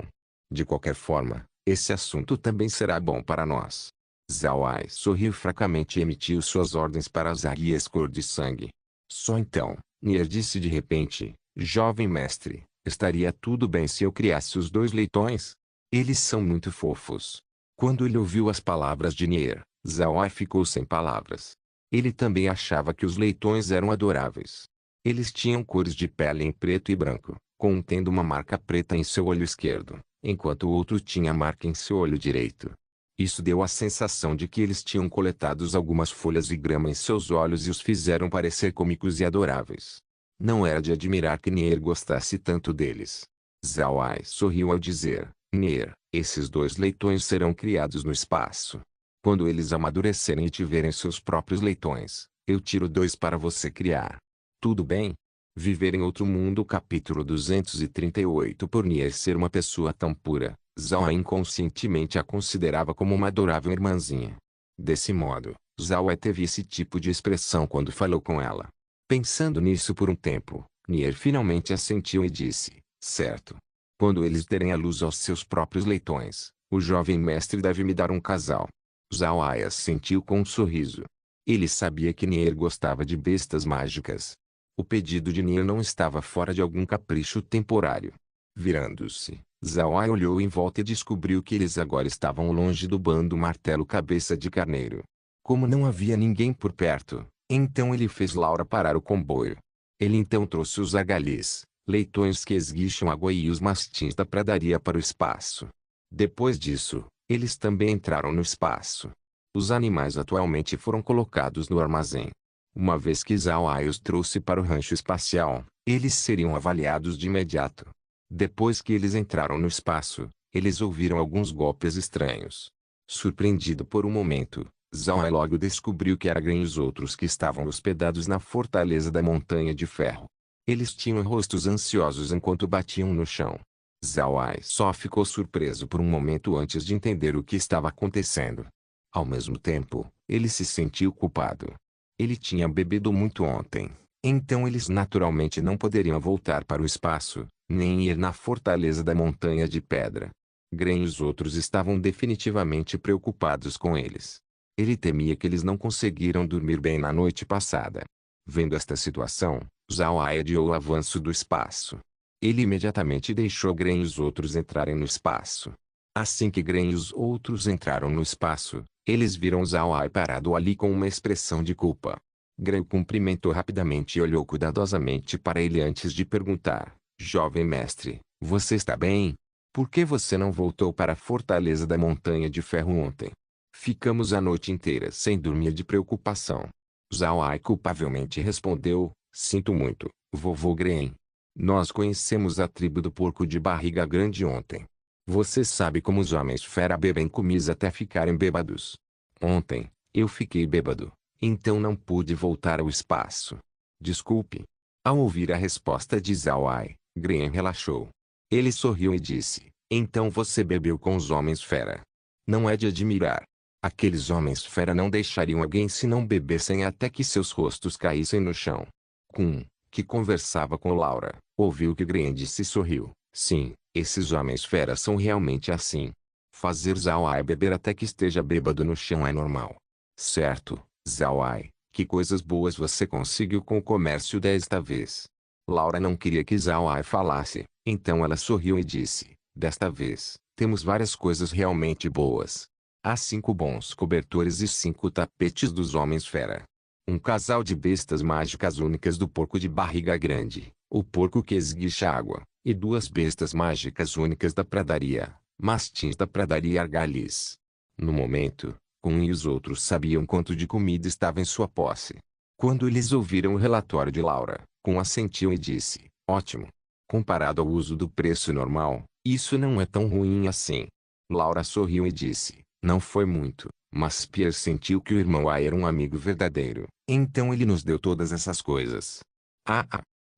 De qualquer forma, esse assunto também será bom para nós. Zhao Ai sorriu fracamente e emitiu suas ordens para as águias cor de sangue. Só então, Nier disse de repente, jovem mestre, estaria tudo bem se eu criasse os 2 leitões? Eles são muito fofos. Quando ele ouviu as palavras de Nier, Zhao Ai ficou sem palavras. Ele também achava que os leitões eram adoráveis. Eles tinham cores de pele em preto e branco, contendo uma marca preta em seu olho esquerdo, enquanto o outro tinha marca em seu olho direito. Isso deu a sensação de que eles tinham coletado algumas folhas e grama em seus olhos e os fizeram parecer cômicos e adoráveis. Não era de admirar que Nier gostasse tanto deles. Zhao Ai sorriu ao dizer: Nier, esses dois leitões serão criados no espaço. Quando eles amadurecerem e tiverem seus próprios leitões, eu tiro dois para você criar. Tudo bem? Viver em outro mundo. Capítulo 238. Por Nier ser uma pessoa tão pura, Zhao Ai inconscientemente a considerava como uma adorável irmãzinha. Desse modo, Zhao Ai teve esse tipo de expressão quando falou com ela. Pensando nisso por um tempo, Nier finalmente assentiu e disse: certo. Quando eles derem à luz aos seus próprios leitões, o jovem mestre deve me dar um casal. Zhao Ai assentiu com um sorriso. Ele sabia que Nier gostava de bestas mágicas. O pedido de Nier não estava fora de algum capricho temporário. Virando-se, Zhao Ai olhou em volta e descobriu que eles agora estavam longe do bando Martelo Cabeça de Carneiro. Como não havia ninguém por perto, então ele fez Laura parar o comboio. Ele então trouxe os argalis, leitões que esguicham água e os mastins da pradaria para o espaço. Depois disso, eles também entraram no espaço. Os animais atualmente foram colocados no armazém. Uma vez que Zhao Ai os trouxe para o rancho espacial, eles seriam avaliados de imediato. Depois que eles entraram no espaço, eles ouviram alguns golpes estranhos. Surpreendido por um momento, Zhao Ai logo descobriu que eram os outros que estavam hospedados na fortaleza da Montanha de Ferro. Eles tinham rostos ansiosos enquanto batiam no chão. Zhao Ai só ficou surpreso por um momento antes de entender o que estava acontecendo. Ao mesmo tempo, ele se sentiu culpado. Ele tinha bebido muito ontem, então eles naturalmente não poderiam voltar para o espaço, nem ir na fortaleza da Montanha de Pedra. Gren e os outros estavam definitivamente preocupados com eles. Ele temia que eles não conseguiram dormir bem na noite passada. Vendo esta situação, Zhao Ai adiou o avanço do espaço. Ele imediatamente deixou Gren e os outros entrarem no espaço. Assim que Gren e os outros entraram no espaço, eles viram Zhao Ai parado ali com uma expressão de culpa. Gren cumprimentou rapidamente e olhou cuidadosamente para ele antes de perguntar: jovem mestre, você está bem? Por que você não voltou para a fortaleza da Montanha de Ferro ontem? Ficamos a noite inteira sem dormir de preocupação. Zhao Ai culpavelmente respondeu: sinto muito, vovô Gren. Nós conhecemos a tribo do porco de barriga grande ontem. Você sabe como os homens fera bebem comida até ficarem bêbados. Ontem, eu fiquei bêbado, então não pude voltar ao espaço. Desculpe. Ao ouvir a resposta de Zhao Ai, Gren relaxou. Ele sorriu e disse: então você bebeu com os homens fera. Não é de admirar. Aqueles homens fera não deixariam alguém se não bebessem até que seus rostos caíssem no chão. Kun, que conversava com Laura, ouviu que Gren disse e sorriu. Sim, esses homens fera são realmente assim. Fazer Zhao Ai beber até que esteja bêbado no chão é normal. Certo, Zhao Ai, que coisas boas você conseguiu com o comércio desta vez. Laura não queria que Zhao Ai falasse, então ela sorriu e disse: desta vez, temos várias coisas realmente boas. Há 5 bons cobertores e 5 tapetes dos homens fera. Um casal de bestas mágicas únicas do porco de barriga grande, o porco que esguicha água, e 2 bestas mágicas únicas da pradaria, mastins da pradaria argalis. No momento, Kun e os outros sabiam quanto de comida estava em sua posse. Quando eles ouviram o relatório de Laura, Kun assentiu e disse: ótimo. Comparado ao uso do preço normal, isso não é tão ruim assim. Laura sorriu e disse: não foi muito, mas Pierre sentiu que o irmão Ai era um amigo verdadeiro, então ele nos deu todas essas coisas.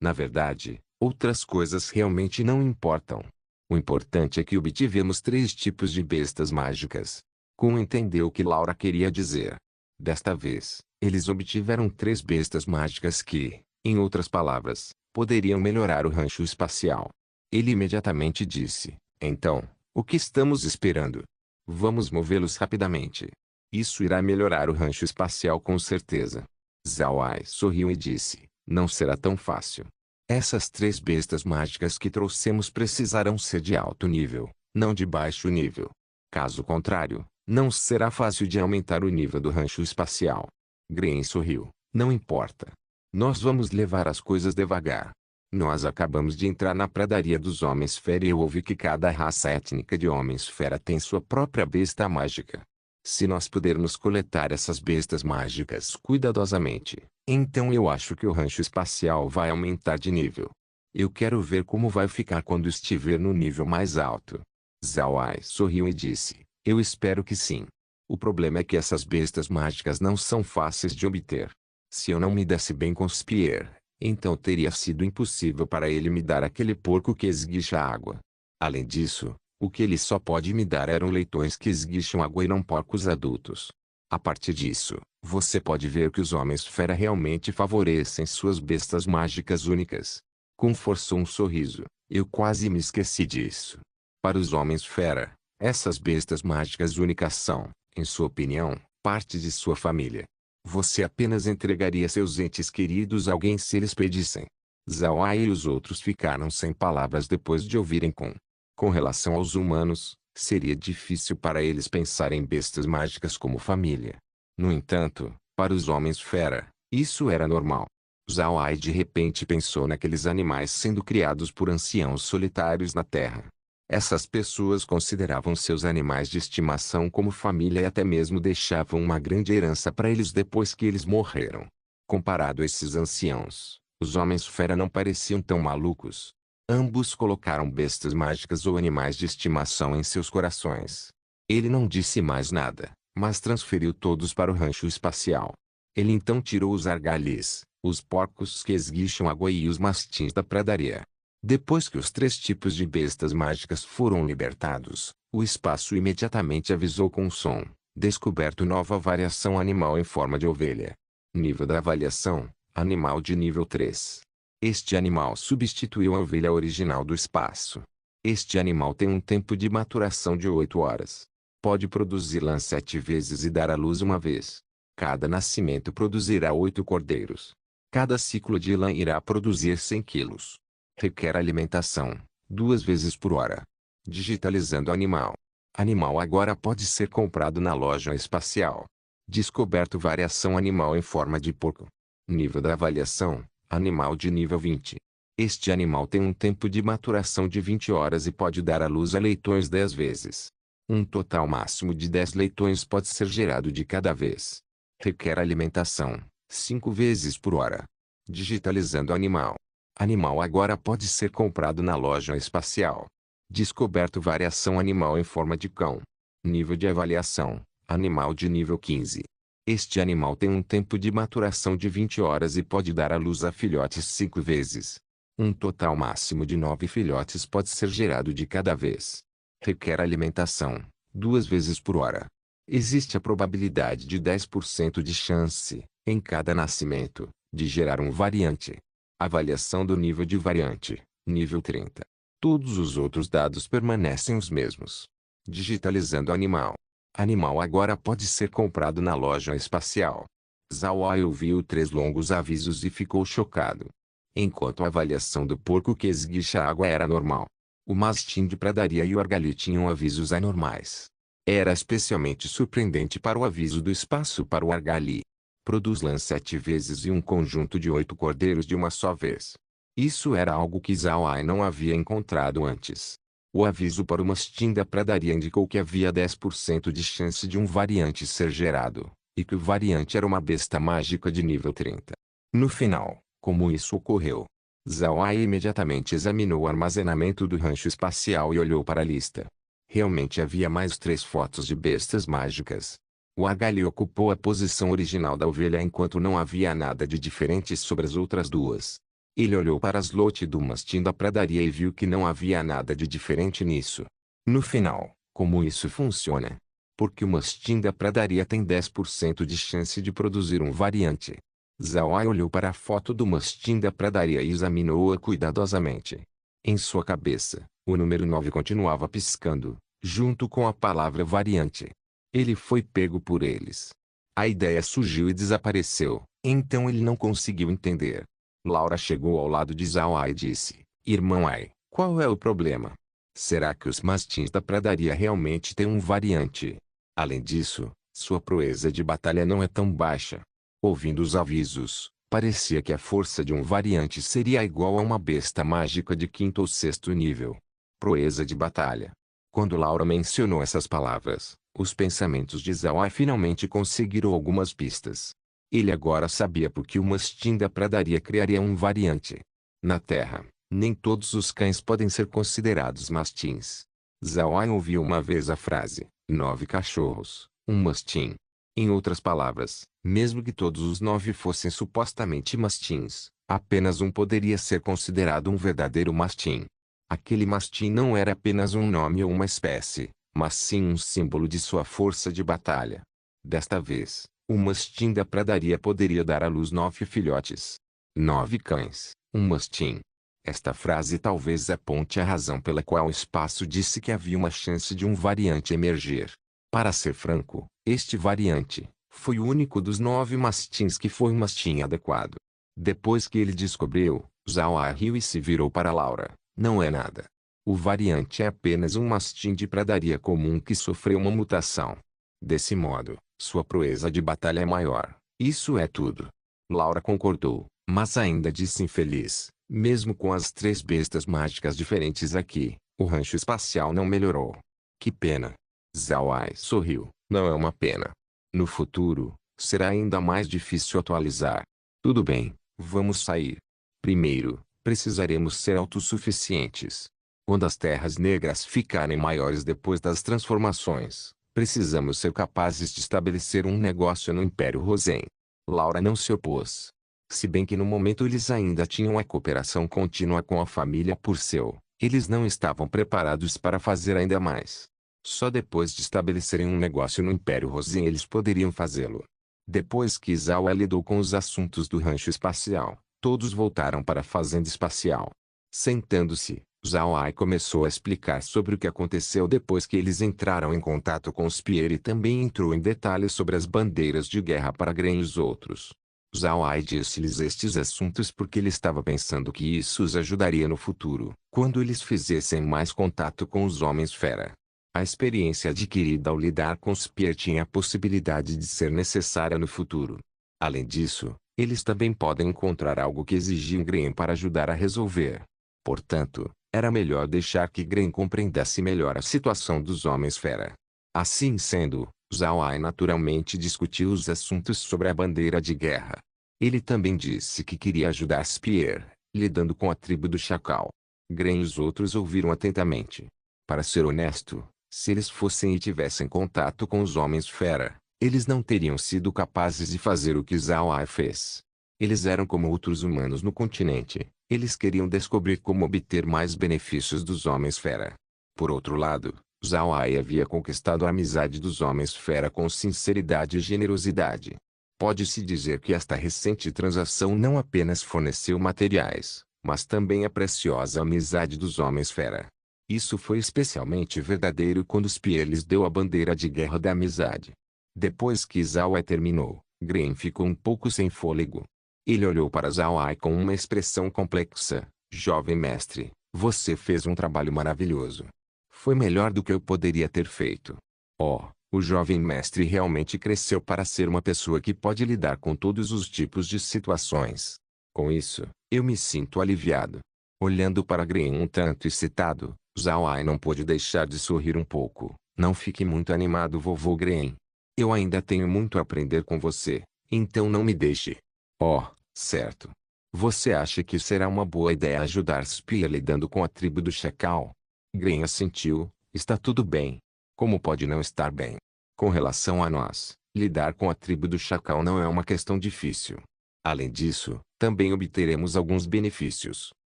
Na verdade, outras coisas realmente não importam. O importante é que obtivemos 3 tipos de bestas mágicas. Kun entendeu o que Laura queria dizer. Desta vez, eles obtiveram 3 bestas mágicas que, em outras palavras, poderiam melhorar o rancho espacial. Ele imediatamente disse: então, o que estamos esperando? Vamos movê-los rapidamente. Isso irá melhorar o rancho espacial com certeza. Zhao Ai sorriu e disse: não será tão fácil. Essas 3 bestas mágicas que trouxemos precisarão ser de alto nível, não de baixo nível. Caso contrário, não será fácil de aumentar o nível do rancho espacial. Gren sorriu: não importa. Nós vamos levar as coisas devagar. Nós acabamos de entrar na pradaria dos homens-fera e eu ouvi que cada raça étnica de homens-fera tem sua própria besta mágica. Se nós pudermos coletar essas bestas mágicas cuidadosamente, então eu acho que o rancho espacial vai aumentar de nível. Eu quero ver como vai ficar quando estiver no nível mais alto. Zawai sorriu e disse, eu espero que sim. O problema é que essas bestas mágicas não são fáceis de obter. Se eu não me desse bem com Spear, então teria sido impossível para ele me dar aquele porco que esguicha água. Além disso, o que ele só pode me dar eram leitões que esguicham água e não porcos adultos. A partir disso, você pode ver que os homens-fera realmente favorecem suas bestas mágicas únicas. Kun forçou um sorriso. Eu quase me esqueci disso. Para os homens-fera, essas bestas mágicas únicas são, em sua opinião, parte de sua família. Você apenas entregaria seus entes queridos a alguém se eles pedissem. Zawai e os outros ficaram sem palavras depois de ouvirem Kun. Com relação aos humanos, seria difícil para eles pensar em bestas mágicas como família. No entanto, para os homens-fera, isso era normal. Zawai de repente pensou naqueles animais sendo criados por anciãos solitários na Terra. Essas pessoas consideravam seus animais de estimação como família e até mesmo deixavam uma grande herança para eles depois que eles morreram. Comparado a esses anciãos, os homens-fera não pareciam tão malucos. Ambos colocaram bestas mágicas ou animais de estimação em seus corações. Ele não disse mais nada, mas transferiu todos para o rancho espacial. Ele então tirou os argalis, os porcos que esguicham água e os mastins da pradaria. Depois que os 3 tipos de bestas mágicas foram libertados, o espaço imediatamente avisou com um som, descoberto nova variação animal em forma de ovelha. Nível da avaliação, animal de nível 3. Este animal substituiu a ovelha original do espaço. Este animal tem um tempo de maturação de 8 horas. Pode produzir lã 7 vezes e dar à luz uma vez. Cada nascimento produzirá 8 cordeiros. Cada ciclo de lã irá produzir 100 quilos. Requer alimentação, 2 vezes por hora. Digitalizando animal. Animal agora pode ser comprado na loja espacial. Descoberto variação animal em forma de porco. Nível da avaliação, animal de nível 20. Este animal tem um tempo de maturação de 20 horas e pode dar à luz a leitões 10 vezes. Um total máximo de 10 leitões pode ser gerado de cada vez. Requer alimentação, 5 vezes por hora. Digitalizando animal. Animal agora pode ser comprado na loja espacial. Descoberto variação animal em forma de cão. Nível de avaliação, animal de nível 15. Este animal tem um tempo de maturação de 20 horas e pode dar à luz a filhotes 5 vezes. Um total máximo de 9 filhotes pode ser gerado de cada vez. Requer alimentação, 2 vezes por hora. Existe a probabilidade de 10% de chance, em cada nascimento, de gerar um variante. Avaliação do nível de variante, nível 30. Todos os outros dados permanecem os mesmos. Digitalizando animal. Animal agora pode ser comprado na loja espacial. Zawai ouviu 3 longos avisos e ficou chocado. Enquanto a avaliação do porco que esguicha água era normal, o mastim de pradaria e o argali tinham avisos anormais. Era especialmente surpreendente para o aviso do espaço para o argali. Produz lã 7 vezes e um conjunto de 8 cordeiros de uma só vez. Isso era algo que Zawai não havia encontrado antes. O aviso para o mastim da pradaria indicou que havia 10% de chance de um variante ser gerado, e que o variante era uma besta mágica de nível 30. No final, como isso ocorreu? Zawai imediatamente examinou o armazenamento do rancho espacial e olhou para a lista. Realmente havia mais 3 fotos de bestas mágicas. O argali ocupou a posição original da ovelha enquanto não havia nada de diferente sobre as outras 2. Ele olhou para as lote do mastim da pradaria e viu que não havia nada de diferente nisso. No final, como isso funciona? Porque o mastim da pradaria tem 10% de chance de produzir um variante. Zawai olhou para a foto do mastim da pradaria e examinou-a cuidadosamente. Em sua cabeça, o número 9 continuava piscando, junto com a palavra variante. Ele foi pego por eles. A ideia surgiu e desapareceu, então ele não conseguiu entender. Laura chegou ao lado de Zawai e disse, Irmão Ai, qual é o problema? Será que os mastins da pradaria realmente têm um variante? Além disso, sua proeza de batalha não é tão baixa. Ouvindo os avisos, Parecia que a força de um variante seria igual a uma besta mágica de quinto ou sexto nível. Proeza de batalha. Quando Laura mencionou essas palavras, os pensamentos de Zhao Ai finalmente conseguiram algumas pistas. Ele agora sabia por que o mastim da pradaria criaria um variante. Na Terra, nem todos os cães podem ser considerados mastins. Zhao Ai ouviu uma vez a frase, 9 cachorros, um mastim. Em outras palavras, mesmo que todos os 9 fossem supostamente mastins, apenas um poderia ser considerado um verdadeiro mastim. Aquele mastim não era apenas um nome ou uma espécie, mas sim um símbolo de sua força de batalha. Desta vez, o mastim da pradaria poderia dar à luz 9 filhotes. 9 cães, um mastim. Esta frase talvez aponte a razão pela qual o espaço disse que havia uma chance de um variante emergir. Para ser franco, este variante foi o único dos 9 mastins que foi um mastim adequado. Depois que ele descobriu, Zhao Ai riu e se virou para Laura. Não é nada. O variante é apenas um mastim de pradaria comum que sofreu uma mutação. Desse modo, sua proeza de batalha é maior. Isso é tudo. Laura concordou, mas ainda disse infeliz. Mesmo com as 3 bestas mágicas diferentes aqui, o rancho espacial não melhorou. Que pena. Zhao Ai sorriu. Não é uma pena. No futuro, será ainda mais difícil atualizar. Tudo bem, vamos sair. Primeiro, precisaremos ser autossuficientes. Quando as terras negras ficarem maiores depois das transformações, precisamos ser capazes de estabelecer um negócio no Império Rosen. Laura não se opôs. Se bem que no momento eles ainda tinham a cooperação contínua com a família Purcell, eles não estavam preparados para fazer ainda mais. Só depois de estabelecerem um negócio no Império Rosen eles poderiam fazê-lo. Depois que Zhao Ai lidou com os assuntos do rancho espacial, todos voltaram para a fazenda espacial. Sentando-se, Zhao Ai começou a explicar sobre o que aconteceu depois que eles entraram em contato com os Pierre e também entrou em detalhes sobre as bandeiras de guerra para Gren e os outros. Zhao Ai disse-lhes estes assuntos porque ele estava pensando que isso os ajudaria no futuro, quando eles fizessem mais contato com os Homens-Fera. A experiência adquirida ao lidar com os Pierre tinha a possibilidade de ser necessária no futuro. Além disso, eles também podem encontrar algo que exigiam Gren para ajudar a resolver. Portanto, era melhor deixar que Gren compreendesse melhor a situação dos Homens-Fera. Assim sendo, Zhao Ai naturalmente discutiu os assuntos sobre a bandeira de guerra. Ele também disse que queria ajudar Spear, lidando com a tribo do Chacal. Gren e os outros ouviram atentamente. Para ser honesto, se eles fossem e tivessem contato com os Homens-Fera, eles não teriam sido capazes de fazer o que Zhao Ai fez. Eles eram como outros humanos no continente. Eles queriam descobrir como obter mais benefícios dos Homens-Fera. Por outro lado, Zhao Ai havia conquistado a amizade dos Homens-Fera com sinceridade e generosidade. Pode-se dizer que esta recente transação não apenas forneceu materiais, mas também a preciosa amizade dos Homens-Fera. Isso foi especialmente verdadeiro quando Spear lhes deu a bandeira de guerra da amizade. Depois que Zhao Ai terminou, Gren ficou um pouco sem fôlego. Ele olhou para Zhao Ai com uma expressão complexa. Jovem mestre, você fez um trabalho maravilhoso. Foi melhor do que eu poderia ter feito. Oh, o jovem mestre realmente cresceu para ser uma pessoa que pode lidar com todos os tipos de situações. Com isso, eu me sinto aliviado. Olhando para Gren um tanto excitado, Zhao Ai não pôde deixar de sorrir um pouco. Não fique muito animado, vovô Gren. Eu ainda tenho muito a aprender com você, então não me deixe. Oh, certo. Você acha que será uma boa ideia ajudar Spear lidando com a tribo do Chacal? Gren assentiu. Está tudo bem. Como pode não estar bem? Com relação a nós, lidar com a tribo do Chacal não é uma questão difícil. Além disso, também obteremos alguns benefícios.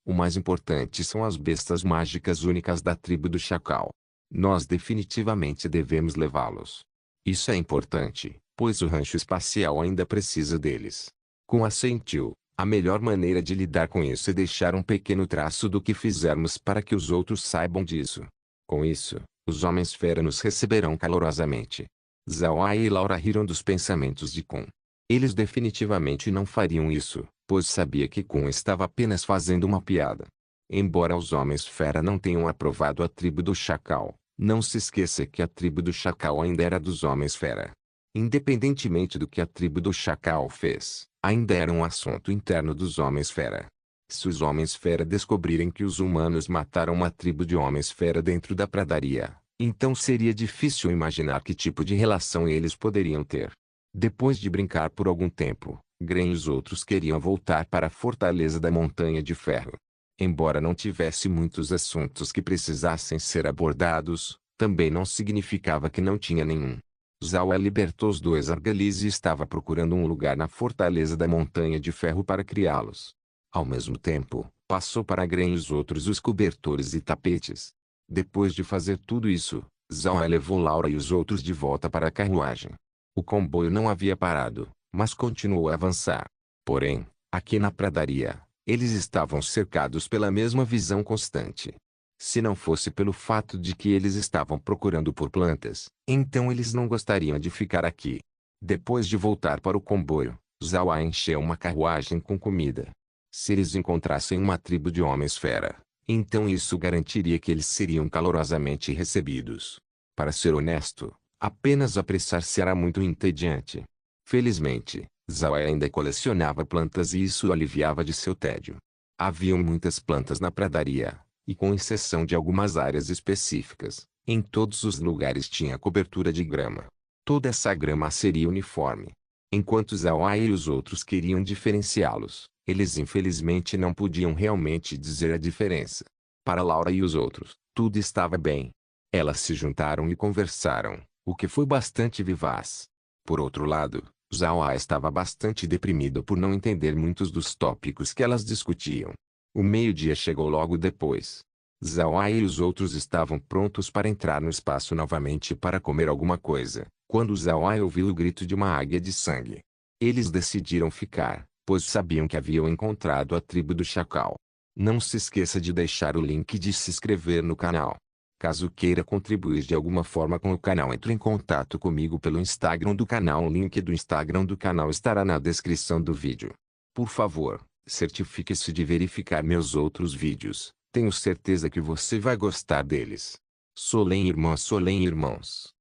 O mais importante são as bestas mágicas únicas da tribo do Chacal. Nós definitivamente devemos levá-los. Isso é importante, pois o rancho espacial ainda precisa deles. Kun assentiu. A melhor maneira de lidar com isso é deixar um pequeno traço do que fizermos para que os outros saibam disso. Com isso, os Homens-Fera nos receberão calorosamente. Zhao Ai e Laura riram dos pensamentos de Kun. Eles definitivamente não fariam isso, pois sabia que Kun estava apenas fazendo uma piada. Embora os Homens-Fera não tenham aprovado a tribo do Chacal, não se esqueça que a tribo do Chacal ainda era dos Homens-Fera. Independentemente do que a tribo do Chacal fez, Ainda era um assunto interno dos Homens-Fera. Se os Homens-Fera descobrirem que os humanos mataram uma tribo de Homens-Fera dentro da pradaria, então seria difícil imaginar que tipo de relação eles poderiam ter. Depois de brincar por algum tempo, Gren e os outros queriam voltar para a fortaleza da Montanha de Ferro. Embora não tivesse muitos assuntos que precisassem ser abordados, também não significava que não tinha nenhum. Zawa libertou os dois Argalis e estava procurando um lugar na fortaleza da Montanha de Ferro para criá-los. Ao mesmo tempo, passou para Gren e os outros os cobertores e tapetes. Depois de fazer tudo isso, Zawa levou Laura e os outros de volta para a carruagem. O comboio não havia parado, mas continuou a avançar. Porém, aqui na pradaria, eles estavam cercados pela mesma visão constante. Se não fosse pelo fato de que eles estavam procurando por plantas, então eles não gostariam de ficar aqui. Depois de voltar para o comboio, Zawa encheu uma carruagem com comida. Se eles encontrassem uma tribo de homens-fera, então isso garantiria que eles seriam calorosamente recebidos. Para ser honesto, apenas apressar-se era muito entediante. Felizmente, Zawa ainda colecionava plantas e isso o aliviava de seu tédio. Haviam muitas plantas na pradaria, e com exceção de algumas áreas específicas, em todos os lugares tinha cobertura de grama. Toda essa grama seria uniforme. Enquanto Zawa e os outros queriam diferenciá-los, eles infelizmente não podiam realmente dizer a diferença. Para Laura e os outros, tudo estava bem. Elas se juntaram e conversaram, o que foi bastante vivaz. Por outro lado, Zawa estava bastante deprimido por não entender muitos dos tópicos que elas discutiam. O meio-dia chegou logo depois. Zawa e os outros estavam prontos para entrar no espaço novamente para comer alguma coisa, quando Zawa ouviu o grito de uma águia de sangue. Eles decidiram ficar, pois sabiam que haviam encontrado a tribo do Chacal. Não se esqueça de deixar o link de se inscrever no canal. Caso queira contribuir de alguma forma com o canal, entre em contato comigo pelo Instagram do canal. O link do Instagram do canal estará na descrição do vídeo. Por favor, certifique-se de verificar meus outros vídeos. Tenho certeza que você vai gostar deles. Solem irmãos.